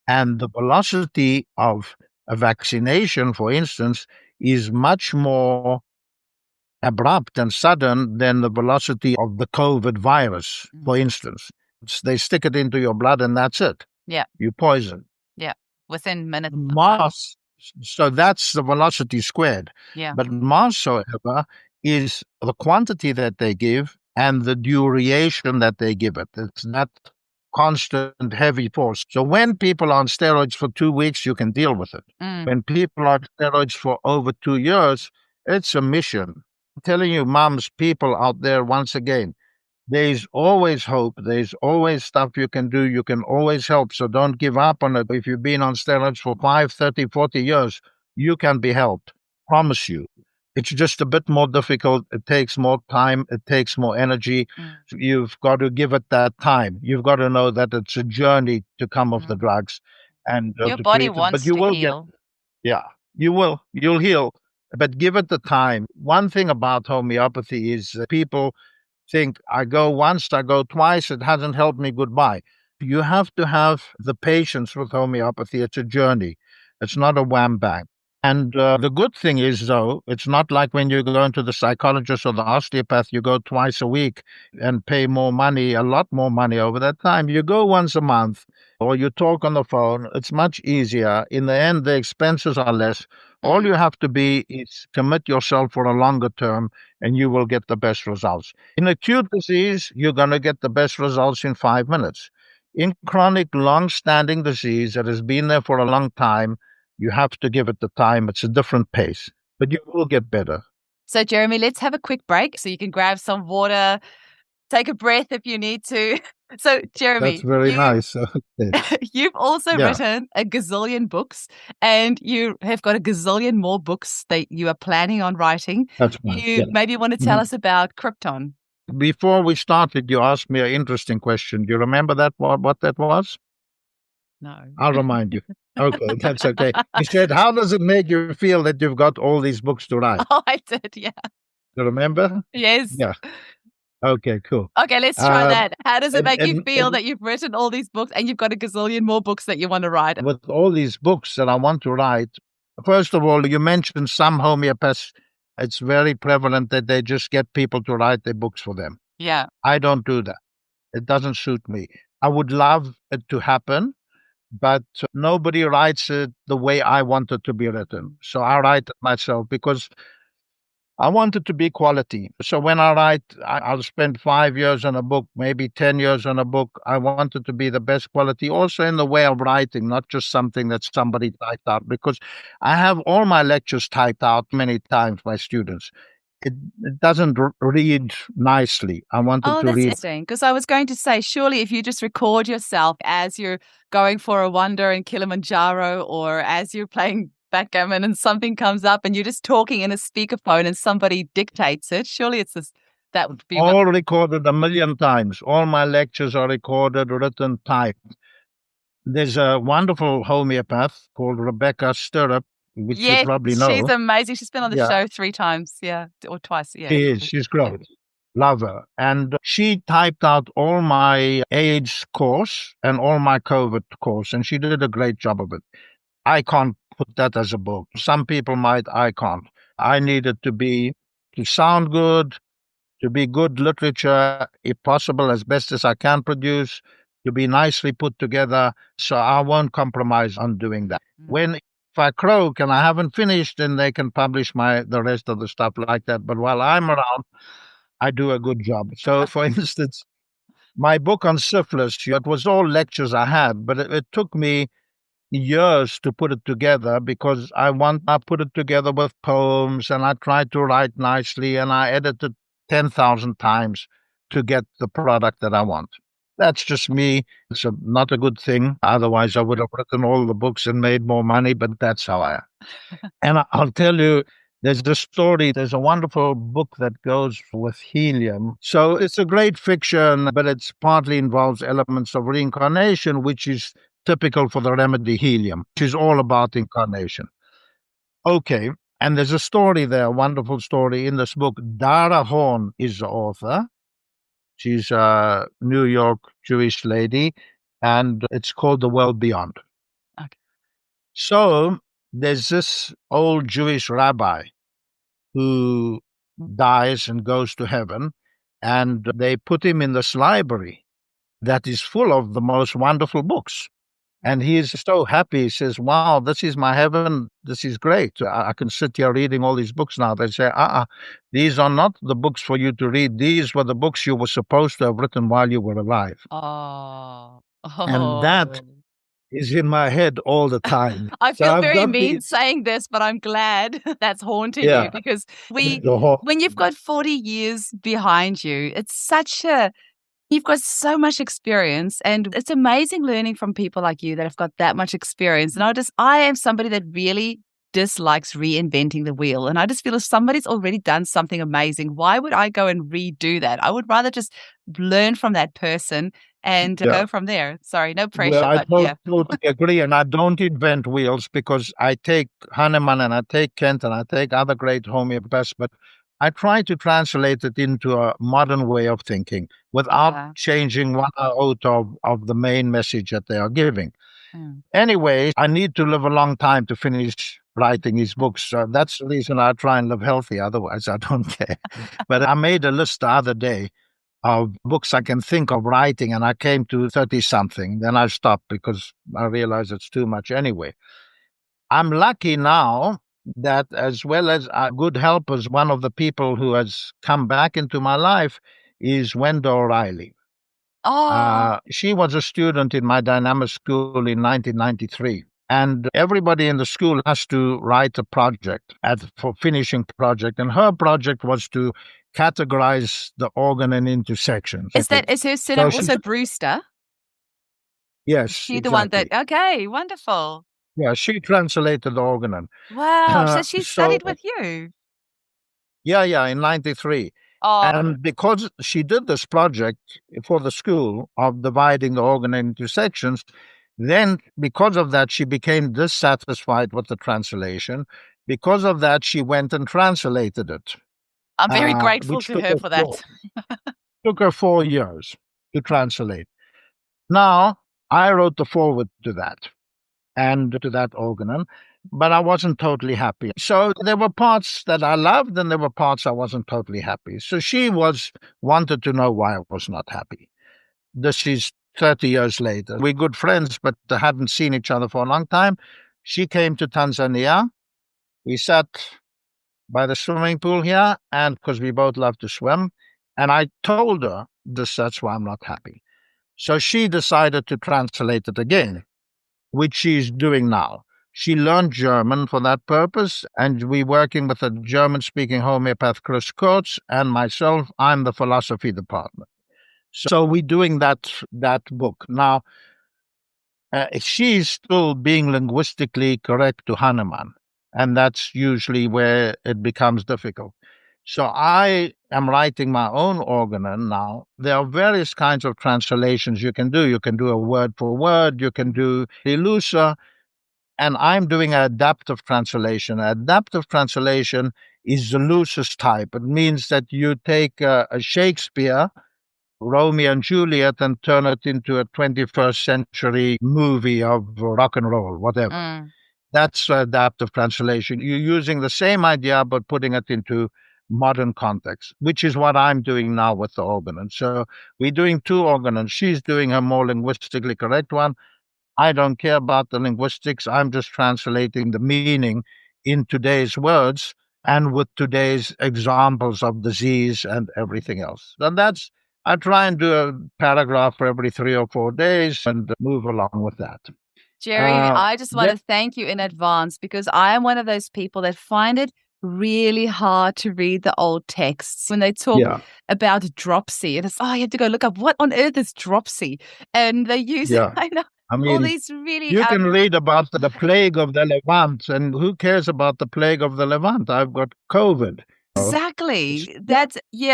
And the velocity of a vaccination, for instance, is much more abrupt and sudden than the velocity of the COVID virus, for instance. They stick it into your blood and that's it. Yeah. You poison. Yeah. Within minutes. Mass, so that's the velocity squared. Yeah. But mass, however, is the quantity that they give and the duration that they give it. It's not constant heavy force. So when people are on steroids for 2 weeks, you can deal with it. When people are on steroids for over 2 years, it's a mission. I'm telling you, moms, people out there, once again, there's always hope. There's always stuff you can do. You can always help. So don't give up on it. If you've been on steroids for 5, 30, 40 years, you can be helped. Promise you. It's just a bit more difficult. It takes more time. It takes more energy. You've got to give it that time. You've got to know that it's a journey to come off the drugs. And your body wants to heal. You will. You'll heal. But give it the time. One thing about homeopathy is people think, I go once, I go twice, it hasn't helped me, goodbye. You have to have the patience with homeopathy. It's a journey. It's not a wham bang. And the good thing is, though, it's not like when you go into the psychologist or the osteopath, you go twice a week and pay more money, a lot more money over that time. You go once a month or you talk on the phone. It's much easier. In the end, the expenses are less. All you have to be is commit yourself for a longer term and you will get the best results. In acute disease, you're going to get the best results in 5 minutes. In chronic, long-standing disease that has been there for a long time, you have to give it the time. It's a different pace, but you will get better. So, Jeremy, let's have a quick break so you can grab some water, take a breath if you need to. So, Jeremy, that's very nice. You've also written a gazillion books, and you have got a gazillion more books that you are planning on writing. That's right. You maybe want to tell us about Krypton. Before we started, you asked me an interesting question. Do you remember that? What that was? No. I'll remind you. Okay, that's okay. You said, how does it make you feel that you've got all these books to write? Oh, I did, yeah. You remember? Yes. Yeah. Okay, cool. Okay, let's try that. How does it make you feel that you've written all these books and you've got a gazillion more books that you want to write? With all these books that I want to write, first of all, you mentioned some homeopaths. It's very prevalent that they just get people to write their books for them. Yeah. I don't do that. It doesn't suit me. I would love it to happen, but nobody writes it the way I want it to be written. So I write it myself because I want it to be quality. So when I write, I'll spend 5 years on a book, maybe 10 years on a book. I want it to be the best quality, also in the way of writing, not just something that somebody typed out, because I have all my lectures typed out many times by students. It doesn't read nicely. I want it to read. That's interesting, because I was going to say, surely if you just record yourself as you're going for a wander in Kilimanjaro or as you're playing backgammon and something comes up and you're just talking in a speakerphone and somebody dictates it, surely that would be all recorded 1,000,000 times. All my lectures are recorded, written, typed. There's a wonderful homeopath called Rebecca Stirrup, which you Yeah, probably she's know. amazing. She's been on the Yeah, show 3 times, yeah, or twice, yeah. she is. She's great. Love her. And she typed out all my AIDS course and all my COVID course, and she did a great job of it. I can't put that as a book. Some people might, I can't. I need it to sound good, to be good literature, if possible, as best as I can produce, to be nicely put together. So I won't compromise on doing that. When if I croak and I haven't finished, then they can publish the rest of the stuff like that. But while I'm around, I do a good job. So, for instance, my book on syphilis, it was all lectures I had, but it took me years to put it together because I put it together with poems and I tried to write nicely and I edited 10,000 times to get the product that I want. That's just me. It's not a good thing. Otherwise, I would have written all the books and made more money, but that's how I am. And I'll tell you, there's the story. There's a wonderful book that goes with helium. So it's a great fiction, but it's partly involves elements of reincarnation, which is typical for the remedy helium, which is all about incarnation. Okay. And there's a story there, a wonderful story in this book. Dara Horn is the author. She's a New York Jewish lady, and it's called The World Beyond. Okay. So there's this old Jewish rabbi who dies and goes to heaven, and they put him in this library that is full of the most wonderful books. And he is so happy. He says, wow, this is my heaven. This is great. I can sit here reading all these books now. They say, these are not the books for you to read. These were the books you were supposed to have written while you were alive. Oh. And that is in my head all the time. I So feel I've very got mean saying this, but I'm glad that's haunting you yeah, because the when you've got 40 years behind you, you've got so much experience, and it's amazing learning from people like you that have got that much experience. And I am somebody that really dislikes reinventing the wheel. And I just feel if somebody's already done something amazing, why would I go and redo that? I would rather just learn from that person and go from there. Sorry, no pressure, Well, I but yeah. totally agree. And I don't invent wheels because I take Hahnemann and I take Kent and I take other great homeopaths, but I try to translate it into a modern way of thinking without changing one iota of the main message that they are giving. Anyway, I need to live a long time to finish writing these books. So that's the reason I try and live healthy. Otherwise, I don't care. But I made a list the other day of books I can think of writing, and I came to 30 something. Then I stopped because I realized it's too much anyway. I'm lucky now that, as well as good helpers, one of the people who has come back into my life is Wenda O'Reilly. She was a student in my Dynamis School in 1993. And everybody in the school has to write a project for finishing project. And her project was to categorize the organ into sections. Is her surname also Brewster? Yes, She the one that, okay, wonderful. Yeah, she translated the organ. Wow, so she studied with you? Yeah, in 93. And because she did this project for the school of dividing the organ into sections, then because of that, she became dissatisfied with the translation. Because of that, she went and translated it. I'm very grateful to her for that. Took her 4 years to translate. Now, I wrote the foreword to that and to that organ, but I wasn't totally happy. So there were parts that I loved and there were parts I wasn't totally happy. So she wanted to know why I was not happy. This is 30 years later. We're good friends, but hadn't seen each other for a long time. She came to Tanzania. We sat by the swimming pool here, and because we both love to swim, and I told her that's why I'm not happy. So she decided to translate it again, which she's doing now. She learned German for that purpose, and we're working with a German-speaking homeopath, Chris Kurtz, and myself. I'm the philosophy department. So we're doing that book. Now, she's still being linguistically correct to Hahnemann, and that's usually where it becomes difficult. So I am writing my own organ now. There are various kinds of translations you can do. You can do a word for word. You can do elusa. And I'm doing an adaptive translation. Adaptive translation is the loosest type. It means that you take a Shakespeare, Romeo and Juliet, and turn it into a 21st century movie of rock and roll, whatever. That's adaptive translation. You're using the same idea, but putting it into modern context, which is what I'm doing now with the organon. So we're doing two organons. She's doing her more linguistically correct one. I don't care about the linguistics. I'm just translating the meaning in today's words and with today's examples of disease and everything else. And I try and do a paragraph for every 3 or 4 days and move along with that. Jerry, I just want to thank you in advance because I am one of those people that find it really hard to read the old texts when they talk about dropsy. And it's, you have to go look up what on earth is dropsy. And they use, I know, all these really... You can read about the plague of the Levant, and who cares about the plague of the Levant? I've got COVID. Exactly.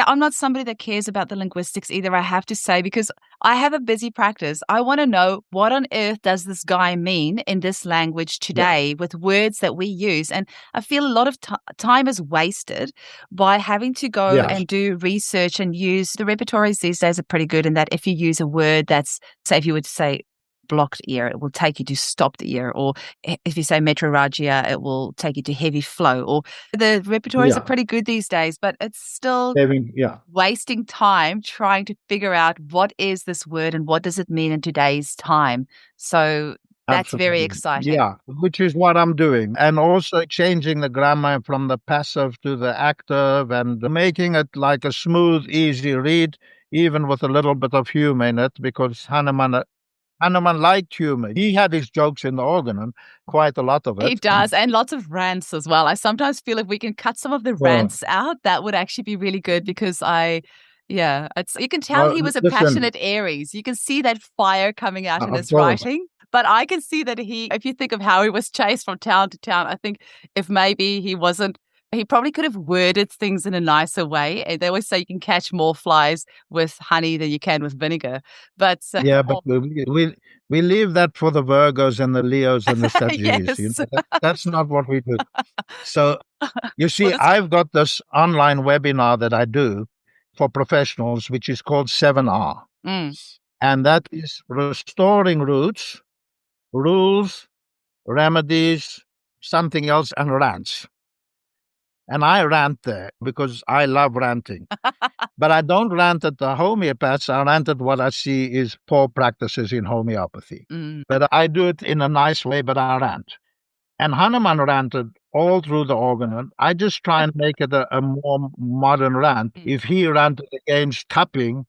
I'm not somebody that cares about the linguistics either, I have to say, because I have a busy practice. I want to know what on earth does this guy mean in this language today with words that we use. And I feel a lot of time is wasted by having to go and do research and use the repertories these days are pretty good in that if you use a word that's, say, if you would say blocked ear, it will take you to stopped ear, or if you say metrorrhagia, it will take you to heavy flow, or the repertories are pretty good these days, but it's still wasting time trying to figure out what is this word and what does it mean in today's time. So that's very exciting. Yeah, which is what I'm doing. And also changing the grammar from the passive to the active and making it like a smooth, easy read, even with a little bit of humor in it, because Hahnemann liked humor. He had his jokes in the organon, quite a lot of it. He does, and lots of rants as well. I sometimes feel if we can cut some of the rants out, that would actually be really good because you can tell he was a passionate Aries. You can see that fire coming out in his writing. But I can see that if you think of how he was chased from town to town, I think if maybe he probably could have worded things in a nicer way. They always say you can catch more flies with honey than you can with vinegar. But we leave that for the Virgos and the Leos and the Sagittarius. That's not what we do. So you see, I've got this online webinar that I do for professionals, which is called 7R. And that is restoring roots, rules, remedies, something else, and rants. And I rant there because I love ranting. But I don't rant at the homeopaths. I rant at what I see is poor practices in homeopathy. But I do it in a nice way, but I rant. And Hahnemann ranted all through the organon. I just try and make it a more modern rant. If he ranted against cupping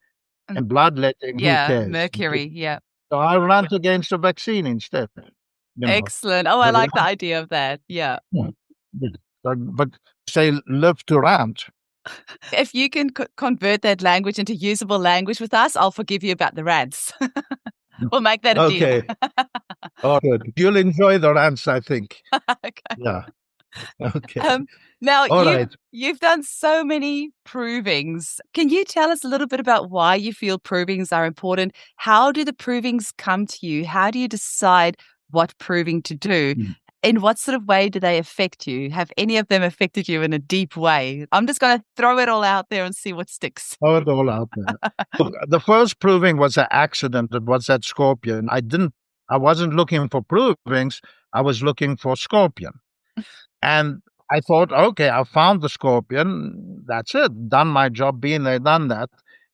and bloodletting, who cares? Mercury, So I rant against the vaccine instead. Excellent. I like the idea of that. But say, live to rant. If you can convert that language into usable language with us, I'll forgive you about the rants. We'll make that a deal. Oh, good. You'll enjoy the rants, I think. Okay. Yeah. Okay. Now, you've done so many provings. Can you tell us a little bit about why you feel provings are important? How do the provings come to you? How do you decide what proving to do? In what sort of way do they affect you? Have any of them affected you in a deep way? I'm just going to throw it all out there and see what sticks. Throw it all out there. The first proving was an accident. It was that scorpion. I wasn't looking for provings. I was looking for scorpion. And I thought, okay, I found the scorpion. That's it. Done my job, been there, done that.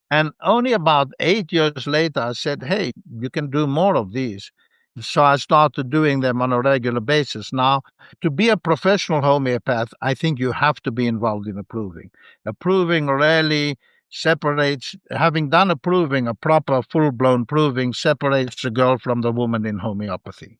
And only about 8 years later, I said, hey, you can do more of these. So I started doing them on a regular basis. Now, to be a professional homeopath, I think you have to be involved in a proving. A proving rarely separates, having done a proving, a proper full-blown proving separates the girl from the woman in homeopathy.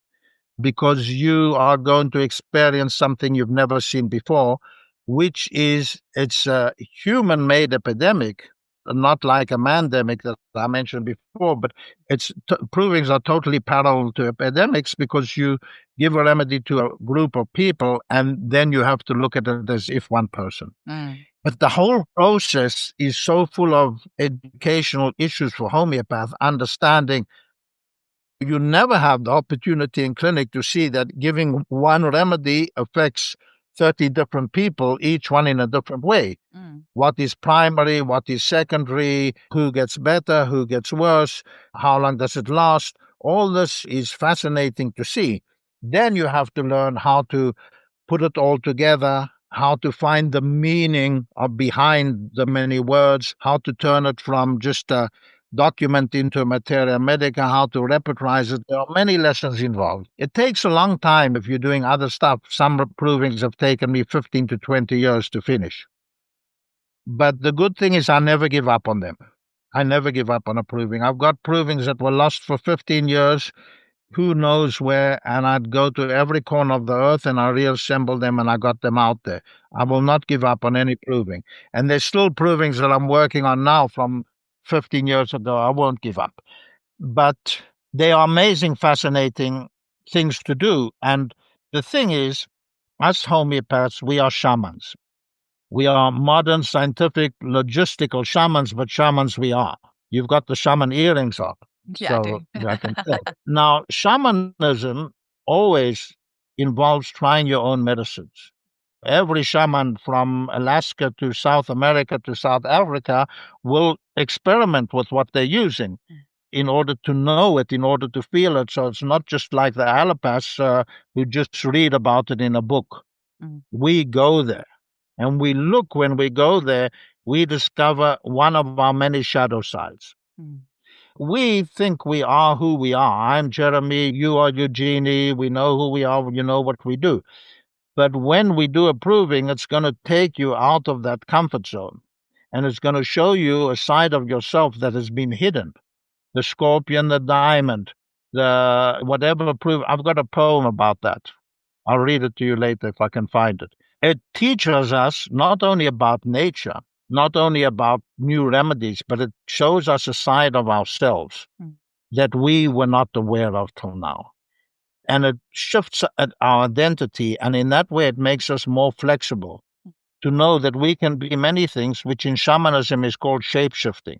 Because you are going to experience something you've never seen before, which is, it's a human-made epidemic, not like a mandemic that I mentioned before, but provings are totally parallel to epidemics because you give a remedy to a group of people and then you have to look at it as if one person. But the whole process is so full of educational issues for homeopath, understanding You never have the opportunity in clinic to see that giving one remedy affects 30 different people, each one in a different way. What is primary, what is secondary, who gets better, who gets worse, how long does it last? All this is fascinating to see. Then you have to learn how to put it all together, how to find the meaning of behind the many words, how to turn it from just a document into Materia Medica, how to repertorize it. There are many lessons involved. It takes a long time if you're doing other stuff. Some provings have taken me 15 to 20 years to finish. But the good thing is I never give up on them. I never give up on a proving. I've got provings that were lost for 15 years, who knows where, and I'd go to every corner of the earth and I reassemble them and I got them out there. I will not give up on any proving. And there's still provings that I'm working on now from 15 years ago. I won't give up. But they are amazing, fascinating things to do. And the thing is, us homeopaths, we are shamans. We are modern, scientific, logistical shamans, but shamans we are. You've got the shaman earrings on. Yeah, I So do. I can tell. Now, shamanism always involves trying your own medicines. Every shaman from Alaska to South America to South Africa will experiment with what they're using in order to know it, in order to feel it. So it's not just like the allopaths who just read about it in a book. We go there. And we look, when we go there, we discover one of our many shadow sides. We think we are who we are. I'm Jeremy, you are Eugenie, we know who we are, you know what we do. But when we do a proving, it's going to take you out of that comfort zone. And it's going to show you a side of yourself that has been hidden. The scorpion, the diamond, the whatever proof. I've got a poem about that. I'll read it to you later if I can find it. It teaches us not only about nature, not only about new remedies, but it shows us a side of ourselves that we were not aware of till now. And it shifts our identity, and in that way it makes us more flexible to know that we can be many things, which in shamanism is called shape-shifting.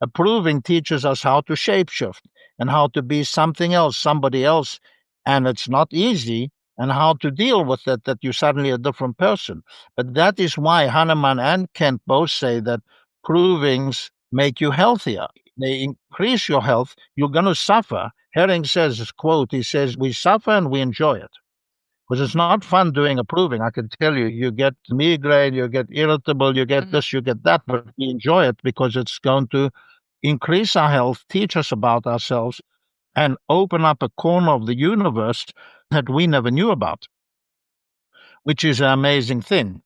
A proving teaches us how to shape-shift and how to be something else, somebody else, and it's not easy, and how to deal with it, that you're suddenly a different person. But that is why Hahnemann and Kent both say that provings make you healthier. They increase your health. You're going to suffer. Herring says, his quote, he says, we suffer and we enjoy it. Because it's not fun doing a proving. I can tell you, you get migraine, you get irritable, you get this, you get that, but we enjoy it because it's going to increase our health, teach us about ourselves, and open up a corner of the universe that we never knew about, which is an amazing thing.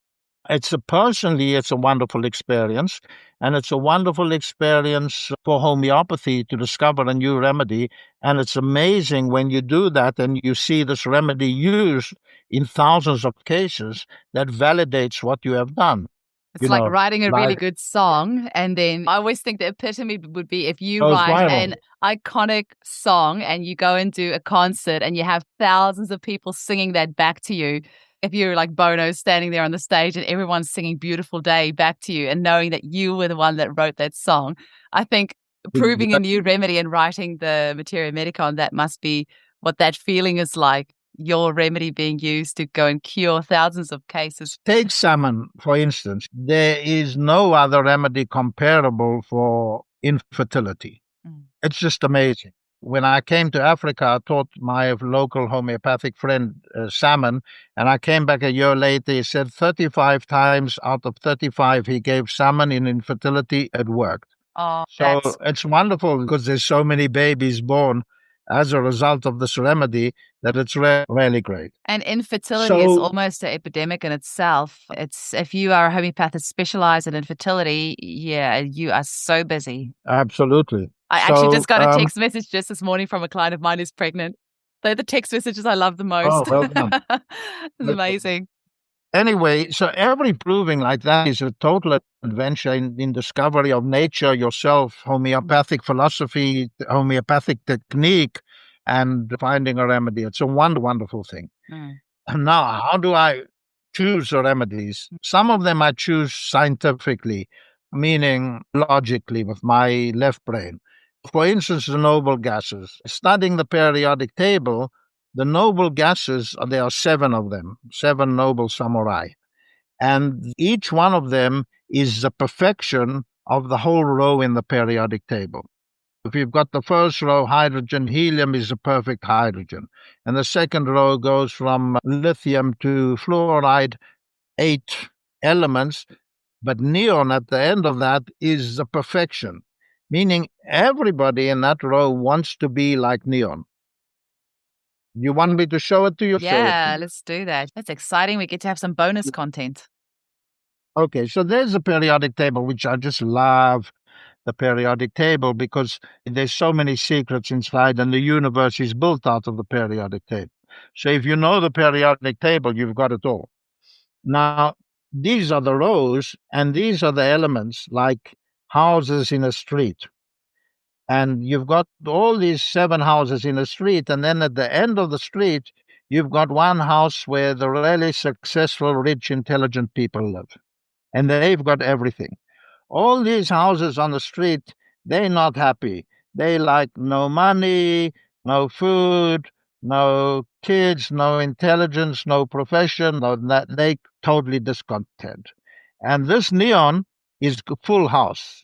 Personally, it's a wonderful experience, and it's a wonderful experience for homeopathy to discover a new remedy. And it's amazing when you do that and you see this remedy used in thousands of cases that validates what you have done. It's like writing a really good song, and then I always think the epitome would be if you write an iconic song and you go and do a concert and you have thousands of people singing that back to you. If you're like Bono standing there on the stage and everyone's singing Beautiful Day back to you and knowing that you were the one that wrote that song, I think proving a new remedy and writing the Materia Medica on that must be what that feeling is like. Your remedy being used to go and cure thousands of cases. Take salmon, for instance. There is no other remedy comparable for infertility. It's just amazing. When I came to Africa, I taught my local homeopathic friend salmon, and I came back a year later. He said 35 times out of 35 he gave salmon in infertility, it worked. So it's wonderful because there's so many babies born as a result of this remedy that it's really great. And infertility is almost an epidemic in itself. It's if you are a homeopath specialized in infertility, yeah, you are so busy. Absolutely. I actually just got a text message just this morning from a client of mine who's pregnant. They're the text messages I love the most. Oh, well done. It's amazing. Anyway, so every proving like that is a total adventure in discovery of nature, yourself, homeopathic philosophy, homeopathic technique, and finding a remedy. It's a wonderful thing. And now, how do I choose the remedies? Some of them I choose scientifically, meaning logically with my left brain. For instance, the noble gases. Studying the periodic table, the noble gases, there are 7 of them, 7 noble samurai. And each one of them is the perfection of the whole row in the periodic table. If you've got the first row, hydrogen, helium is the perfect hydrogen. And the second row goes from lithium to fluoride, 8 elements. But neon at the end of that is the perfection, meaning everybody in that row wants to be like neon. You want me to show it to you? Yeah, let's do that. That's exciting. We get to have some bonus content. Okay, so there's the periodic table, which I just love. The periodic table, because there's so many secrets inside, and the universe is built out of the periodic table. So if you know the periodic table, you've got it all. Now, these are the rows, and these are the elements, like houses in a street. And you've got all these 7 houses in a street, and then at the end of the street, you've got one house where the really successful, rich, intelligent people live. And they've got everything. All these houses on the street, they're not happy. They like no money, no food, no kids, no intelligence, no profession. They totally discontent. And this neon is full house.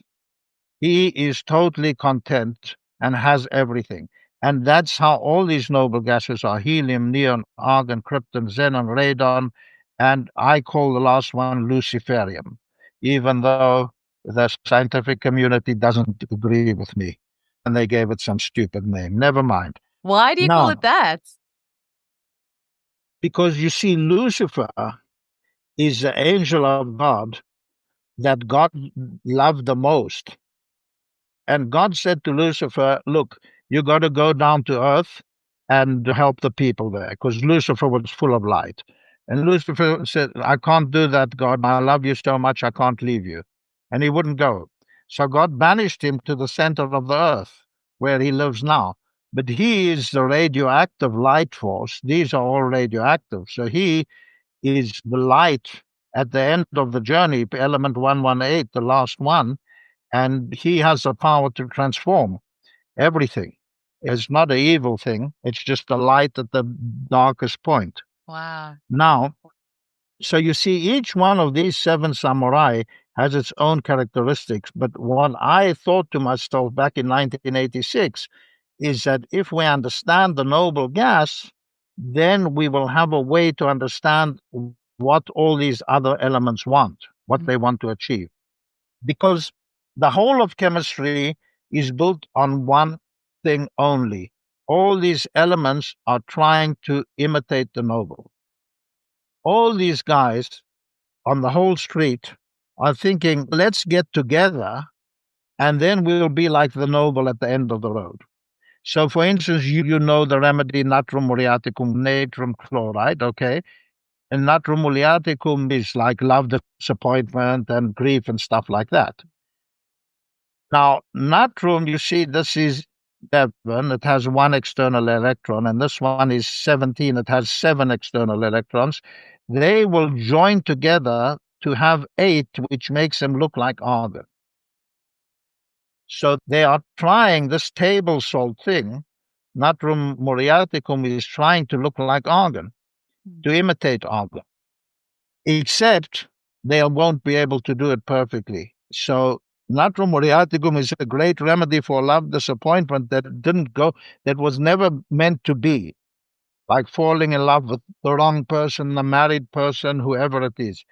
He is totally content and has everything. And that's how all these noble gases are: helium, neon, argon, krypton, xenon, radon, and I call the last one luciferium, even though the scientific community doesn't agree with me. And they gave it some stupid name. Never mind. Why do you call it that? Because you see, Lucifer is the angel of God that God loved the most. And God said to Lucifer, look, you got to go down to earth and help the people there, because Lucifer was full of light. And Lucifer said, I can't do that, God. I love you so much, I can't leave you. And he wouldn't go. So God banished him to the center of the earth, where he lives now. But he is the radioactive light force. These are all radioactive. So he is the light at the end of the journey, element 118, the last one. And he has the power to transform everything. It's not an evil thing. It's just the light at the darkest point. Wow. Now, so you see, each one of these 7 samurai has its own characteristics. But what I thought to myself back in 1986 is that if we understand the noble gas, then we will have a way to understand what all these other elements want, what they want to achieve. Because the whole of chemistry is built on one thing only. All these elements are trying to imitate the noble. All these guys on the whole street are thinking, let's get together and then we'll be like the noble at the end of the road. So, for instance, you know the remedy natrum muriaticum, natrum chloride, okay? And natrum muriaticum is like love, disappointment, and grief and stuff like that. Now, natrum, you see, this is 7, it has 1 external electron, and this one is 17, it has 7 external electrons. They will join together to have 8, which makes them look like argon. So they are trying this table salt thing. Natrum muriaticum is trying to look like argon, to imitate argon, except they won't be able to do it perfectly. So natrum muriaticum is a great remedy for love disappointment that was never meant to be, like falling in love with the wrong person, the married person, whoever it is.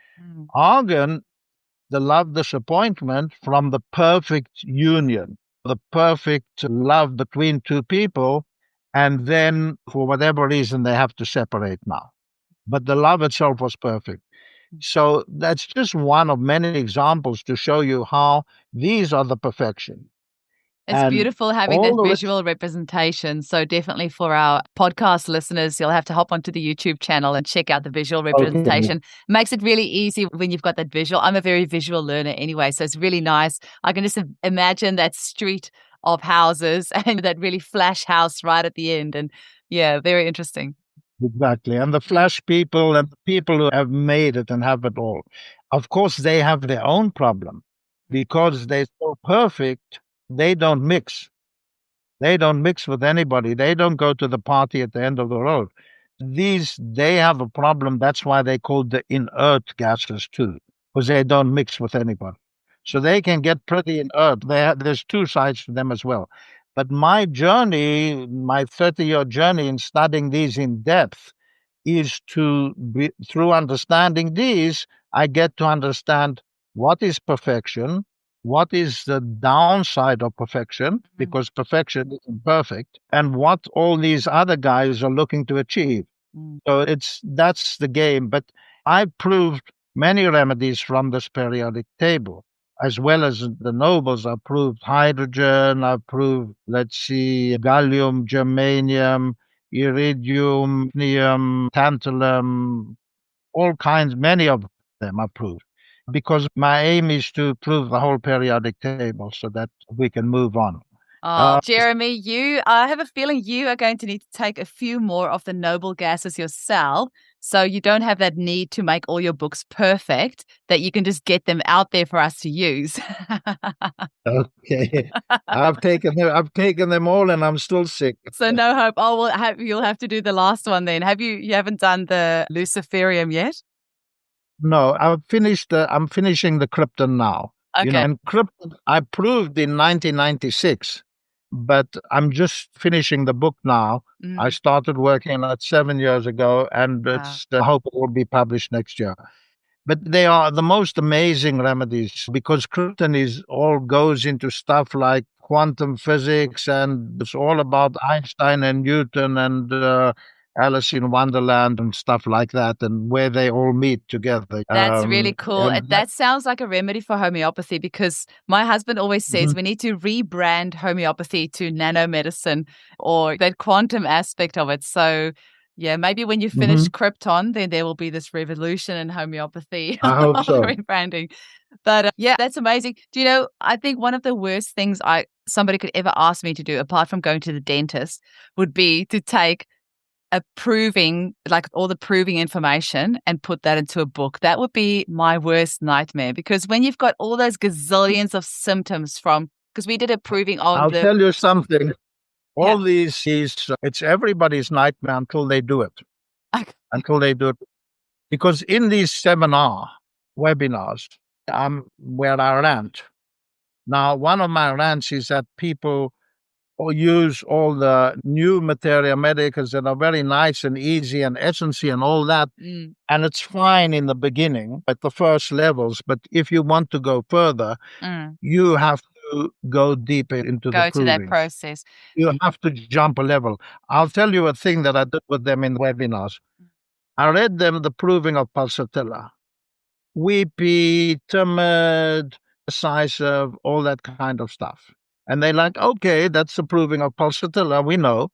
Argon, the love disappointment from the perfect union, the perfect love between 2 people, and then for whatever reason they have to separate now. But the love itself was perfect. So that's just one of many examples to show you how these are the perfection. It's beautiful having that visual representation. So definitely for our podcast listeners, you'll have to hop onto the YouTube channel and check out the visual representation. Okay. Makes it really easy when you've got that visual. I'm a very visual learner anyway, so it's really nice. I can just imagine that street of houses and that really flash house right at the end. And yeah, very interesting. Exactly. And the flash people and the people who have made it and have it all, of course, they have their own problem because they're so perfect. They don't mix. They don't mix with anybody. They don't go to the party at the end of the road. They have a problem. That's why they called the inert gases too, because they don't mix with anybody. So they can get pretty inert. There's two sides to them as well. But my journey, my 30-year journey in studying these in depth, is through understanding these, I get to understand what is perfection, what is the downside of perfection, because perfection isn't perfect, and what all these other guys are looking to achieve. So that's the game. But I proved many remedies from this periodic table, as well as the nobles. I proved hydrogen, I proved, let's see, gallium, germanium, iridium, neum, tantalum, all kinds, many of them I proved. Because my aim is to prove the whole periodic table so that we can move on. Jeremy, I have a feeling you are going to need to take a few more of the noble gases yourself, so you don't have that need to make all your books perfect, that you can just get them out there for us to use. Okay. I've taken them all and I'm still sick. So no hope. Oh, well, you'll have to do the last one then. You haven't done the Luciferium yet? No, I'm finishing the Krypton now. Okay. And Krypton I proved in 1996, but I'm just finishing the book now. I started working on it 7 years ago, and I hope it will be published next year. But they are the most amazing remedies, because Krypton goes into stuff like quantum physics, and it's all about Einstein and Newton and Alice in Wonderland and stuff like that, and where they all meet together. That's really cool. That sounds like a remedy for homeopathy, because my husband always says we need to rebrand homeopathy to nanomedicine, or that quantum aspect of it. So yeah, maybe when you finish Krypton, then there will be this revolution in homeopathy. I hope so. Rebranding. But yeah, that's amazing. Do you know, I think one of the worst things somebody could ever ask me to do, apart from going to the dentist, would be to take all the proving information and put that into a book. That would be my worst nightmare, because when you've got all those gazillions of symptoms because we did a proving on I'll tell you something. All these, it's everybody's nightmare until they do it. Okay. Until they do it. Because in these webinars, where I rant. Now, one of my rants is that people use all the new Materia medicas that are very nice and easy and essency and all that. And it's fine in the beginning at the first levels. But if you want to go further, you have to go deeper into the proving. That process. You have to jump a level. I'll tell you a thing that I did with them in the webinars. I read them the proving of pulsatilla. Weepy, timid, decisive, all that kind of stuff. And they're like, okay, that's approving of pulsatilla, we know.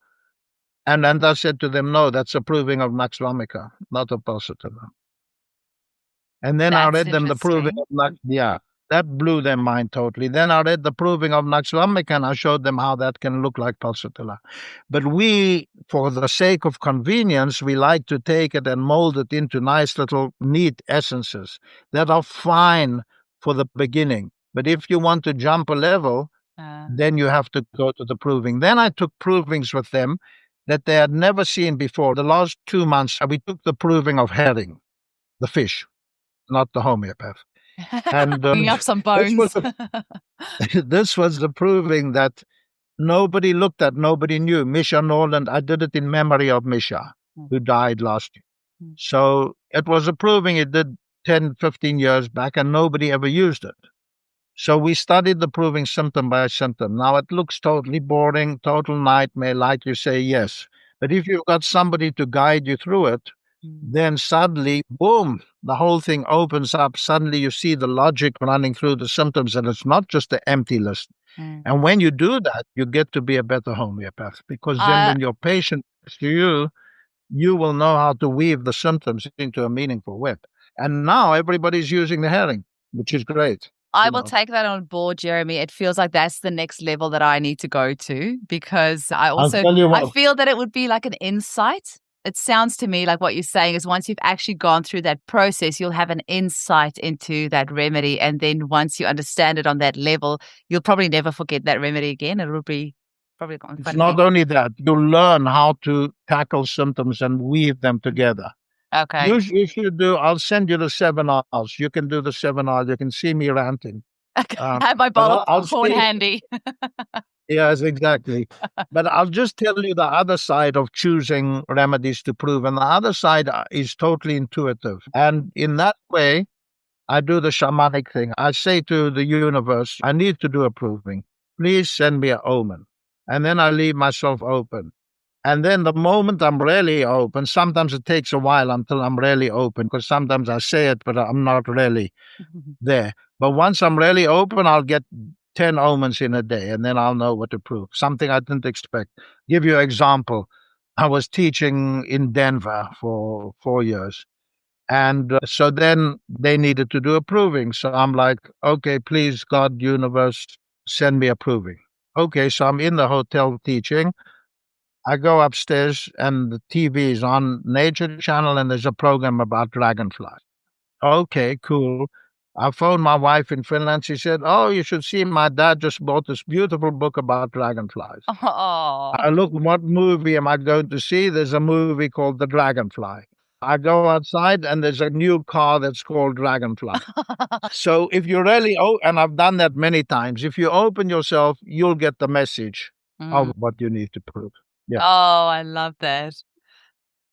And then I said to them, no, that's approving of nux vomica, not of pulsatilla. And then I read them the proving of that blew their mind totally. Then I read the proving of nux vomica, and I showed them how that can look like pulsatilla. But we, for the sake of convenience, we like to take it and mold it into nice little neat essences that are fine for the beginning. But if you want to jump a level, then you have to go to the proving. Then I took provings with them that they had never seen before. The last 2 months, we took the proving of herring, the fish, not the homeopath. And bringing up some bones. This was the proving that nobody looked at, nobody knew. Misha Norland, I did it in memory of Misha, who died last year. So it was a proving it did 10, 15 years back, and nobody ever used it. So we studied the proving symptom by symptom. Now it looks totally boring, total nightmare, like you say, yes. But if you've got somebody to guide you through it, then suddenly, boom, the whole thing opens up. Suddenly you see the logic running through the symptoms, and it's not just an empty list. And when you do that, you get to be a better homeopath, because then when your patient comes to you, you will know how to weave the symptoms into a meaningful web. And now everybody's using the herring, which is great. I will take that on board, Jeremy. It feels like that's the next level that I need to go to, because I feel that it would be like an insight. It sounds to me like what you're saying is once you've actually gone through that process, you'll have an insight into that remedy. And then once you understand it on that level, you'll probably never forget that remedy again. It will be probably got in It's front of not me. only that, you learn how to tackle symptoms and weave them together. Okay. You should do, I'll send you the seminars. You can do the seminars. You can see me ranting. Have my But bottle I'll of corn say, handy. yes, exactly. But I'll just tell you the other side of choosing remedies to prove. And the other side is totally intuitive. And in that way, I do the shamanic thing. I say to the universe, I need to do a proving. Please send me an omen. And then I leave myself open. And then the moment I'm really open, sometimes it takes a while until I'm really open, because sometimes I say it, but I'm not really there. But once I'm really open, I'll get 10 omens in a day, and then I'll know what to prove. Something I didn't expect. Give you an example. I was teaching in Denver for 4 years. And so then they needed to do a proving. So I'm like, okay, please, God, universe, send me a proving. Okay, so I'm in the hotel teaching. I go upstairs and the TV is on Nature Channel and there's a program about dragonflies. Okay, cool. I phoned my wife in Finland. She said, oh, you should see my dad just bought this beautiful book about dragonflies. Oh. I look, what movie am I going to see? There's a movie called The Dragonfly. I go outside and there's a new car that's called Dragonfly. So if you really, and I've done that many times, if you open yourself, you'll get the message of what you need to prove. Yeah. Oh, I love that.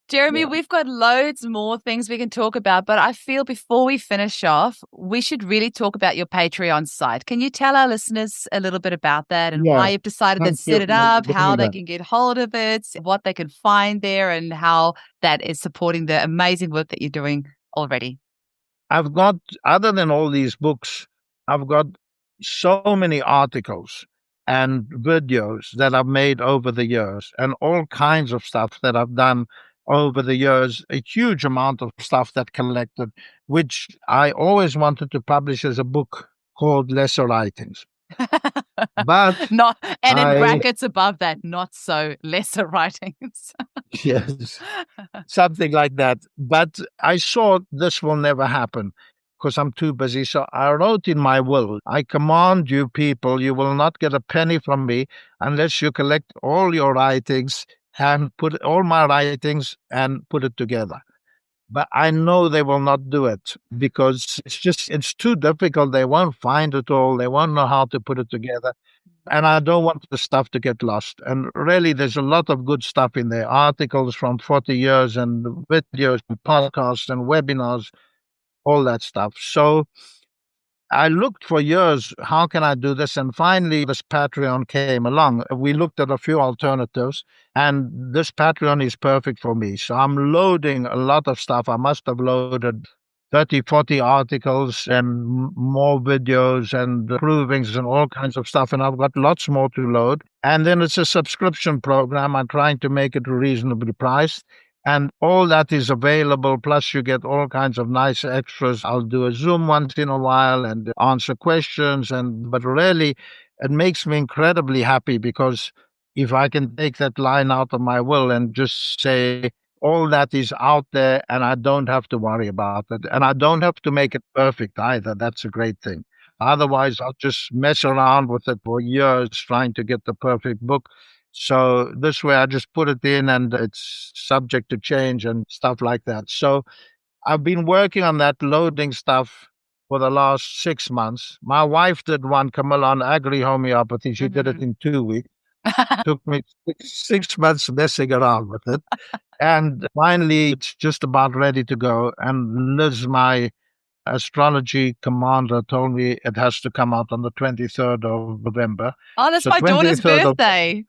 Jeremy, Yeah. we've got loads more things we can talk about, but I feel before we finish off, we should really talk about your Patreon site. Can you tell our listeners a little bit about that and why you've decided to set it up, how they can get hold of it, what they can find there, and how that is supporting the amazing work that you're doing already? I've got, other than all these books, I've got so many articles and videos that I've made over the years and all kinds of stuff that I've done over the years, a huge amount of stuff that collected, which I always wanted to publish as a book called Lesser Writings. But not, and in brackets above that, not so lesser writings. Yes, something like that. But I saw this will never happen because I'm too busy. So I wrote in my will, I command you people, you will not get a penny from me unless you collect all your writings and put all my writings and put it together. But I know they will not do it because it's too difficult. They won't find it all. They won't know how to put it together. And I don't want the stuff to get lost. And really, there's a lot of good stuff in there, articles from 40 years and videos and podcasts and webinars, all that stuff. So I looked for years, how can I do this? And finally, this Patreon came along. We looked at a few alternatives, and this Patreon is perfect for me. So I'm loading a lot of stuff. I must have loaded 30, 40 articles and more videos and provings and all kinds of stuff. And I've got lots more to load. And then it's a subscription program. I'm trying to make it reasonably priced. And all that is available. Plus, you get all kinds of nice extras. I'll do a Zoom once in a while and answer questions. But really, it makes me incredibly happy because if I can take that line out of my will and just say, all that is out there and I don't have to worry about it. And I don't have to make it perfect either. That's a great thing. Otherwise, I'll just mess around with it for years trying to get the perfect book. So this way I just put it in and it's subject to change and stuff like that. So I've been working on that loading stuff for the last 6 months. My wife did one, Camilla, on agri-homeopathy. She did it in 2 weeks. Took me 6 months messing around with it. And finally, it's just about ready to go. And Liz, my astrology commander, told me it has to come out on the 23rd of November. Oh, that's So my daughter's 23rd of- birthday.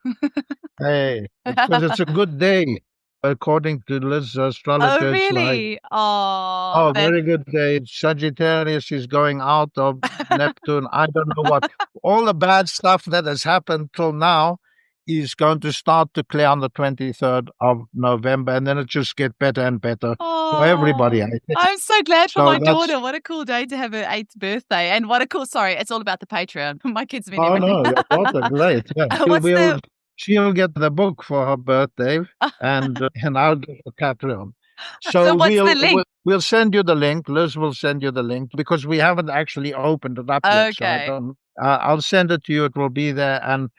Hey, because it's a good day. According to Liz, astrologer, Oh, it's like, really? Oh, very good day. Sagittarius is going out of Neptune. I don't know what. All the bad stuff that has happened till now is going to start to clear on the 23rd of November, and then it just get better and better for everybody, I think. I'm so glad for So my that's- daughter. What a cool day to have her 8th birthday. And what a cool, sorry, it's all about the Patreon. My kids mean Oh, everything. no, your daughter, great. Yeah. What's She'll get the book for her birthday, and I'll get the Patreon. So what's the link? We'll send you the link. Liz will send you the link because we haven't actually opened it up yet. So Okay. I'll send it to you. It will be there. And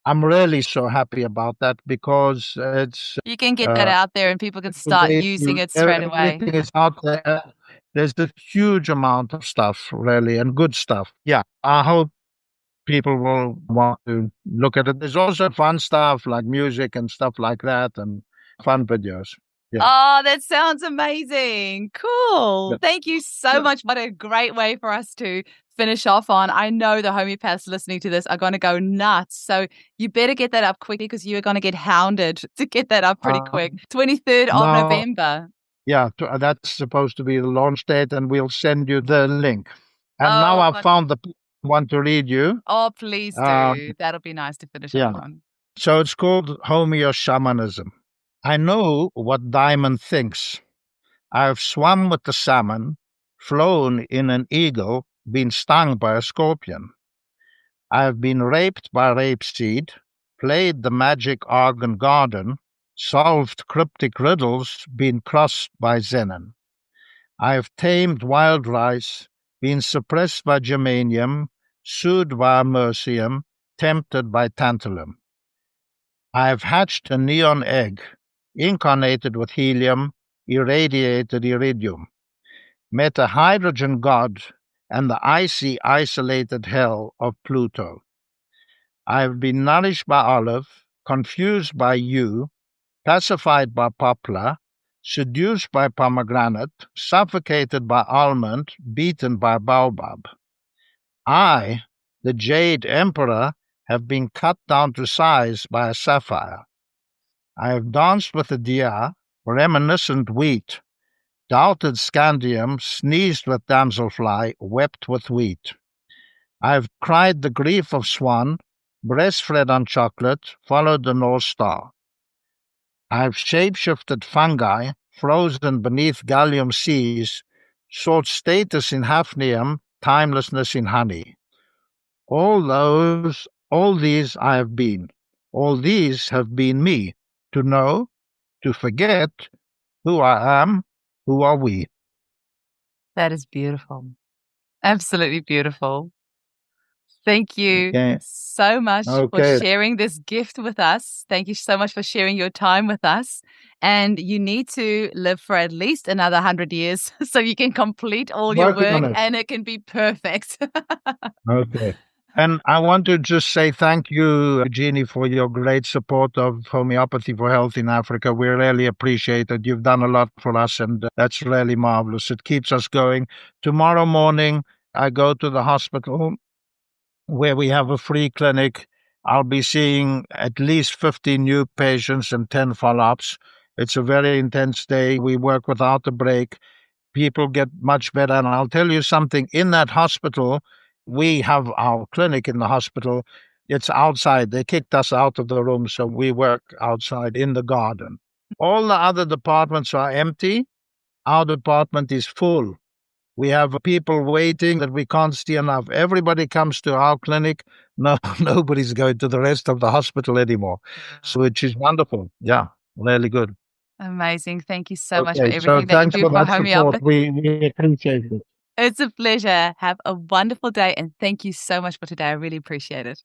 I'm really so happy about that because it's You can get that out there and people can start using it straight away. everything is out there. There's a huge amount of stuff, really, and good stuff. Yeah, I hope people will want to look at it. There's also fun stuff like music and stuff like that, and fun videos. Yeah. Oh, that sounds amazing. Cool. Yeah. Thank you so much. What a great way for us to finish off on. I know the homeopaths listening to this are going to go nuts. So you better get that up quickly because you are going to get hounded to get that up pretty quick. 23rd of November. Yeah, that's supposed to be the launch date, and we'll send you the link. And now I've found the one to read you. Oh, please do. That'll be nice to finish up on. So it's called Homeo-shamanism. I know what Diamond thinks. I've swum with the salmon, flown in an eagle, been stung by a scorpion. I've been raped by rapeseed, played the magic organ garden, solved cryptic riddles, been crossed by xenon. I've tamed wild rice, been suppressed by germanium, soothed by mercium, tempted by tantalum. I've hatched a neon egg, incarnated with helium, irradiated iridium, met a hydrogen god and the icy, isolated hell of Pluto. I've been nourished by olive, confused by yew, pacified by poplar, seduced by pomegranate, suffocated by almond, beaten by baobab. I, the jade emperor, have been cut down to size by a sapphire. I have danced with a deer, reminiscent wheat, doubted scandium, sneezed with damselfly, wept with wheat. I have cried the grief of swan, breastfed on chocolate, followed the North Star. I have shape-shifted fungi, frozen beneath gallium seas, sought status in hafnium, timelessness in honey. All these I have been. All these have been me. To know, to forget, who I am, who are we. That is beautiful. Absolutely beautiful. Thank you so much for sharing this gift with us. Thank you so much for sharing your time with us. And you need to live for at least another 100 years so you can complete all your work and it can be perfect. Okay. And I want to just say thank you, Jeannie, for your great support of Homeopathy for Health in Africa. We really appreciate it. You've done a lot for us, and that's really marvelous. It keeps us going. Tomorrow morning, I go to the hospital where we have a free clinic. I'll be seeing at least 15 new patients and 10 follow-ups. It's a very intense day. We work without a break. People get much better. And I'll tell you something, in that hospital, we have our clinic in the hospital. It's outside. They kicked us out of the room, so we work outside in the garden. All the other departments are empty. Our department is full. We have people waiting that we can't see enough. Everybody comes to our clinic. No, nobody's going to the rest of the hospital anymore. So which is wonderful. Yeah, really good. Amazing. Thank you so much for everything that you do for homeopathy. We appreciate it. It's a pleasure. Have a wonderful day, and thank you so much for today. I really appreciate it.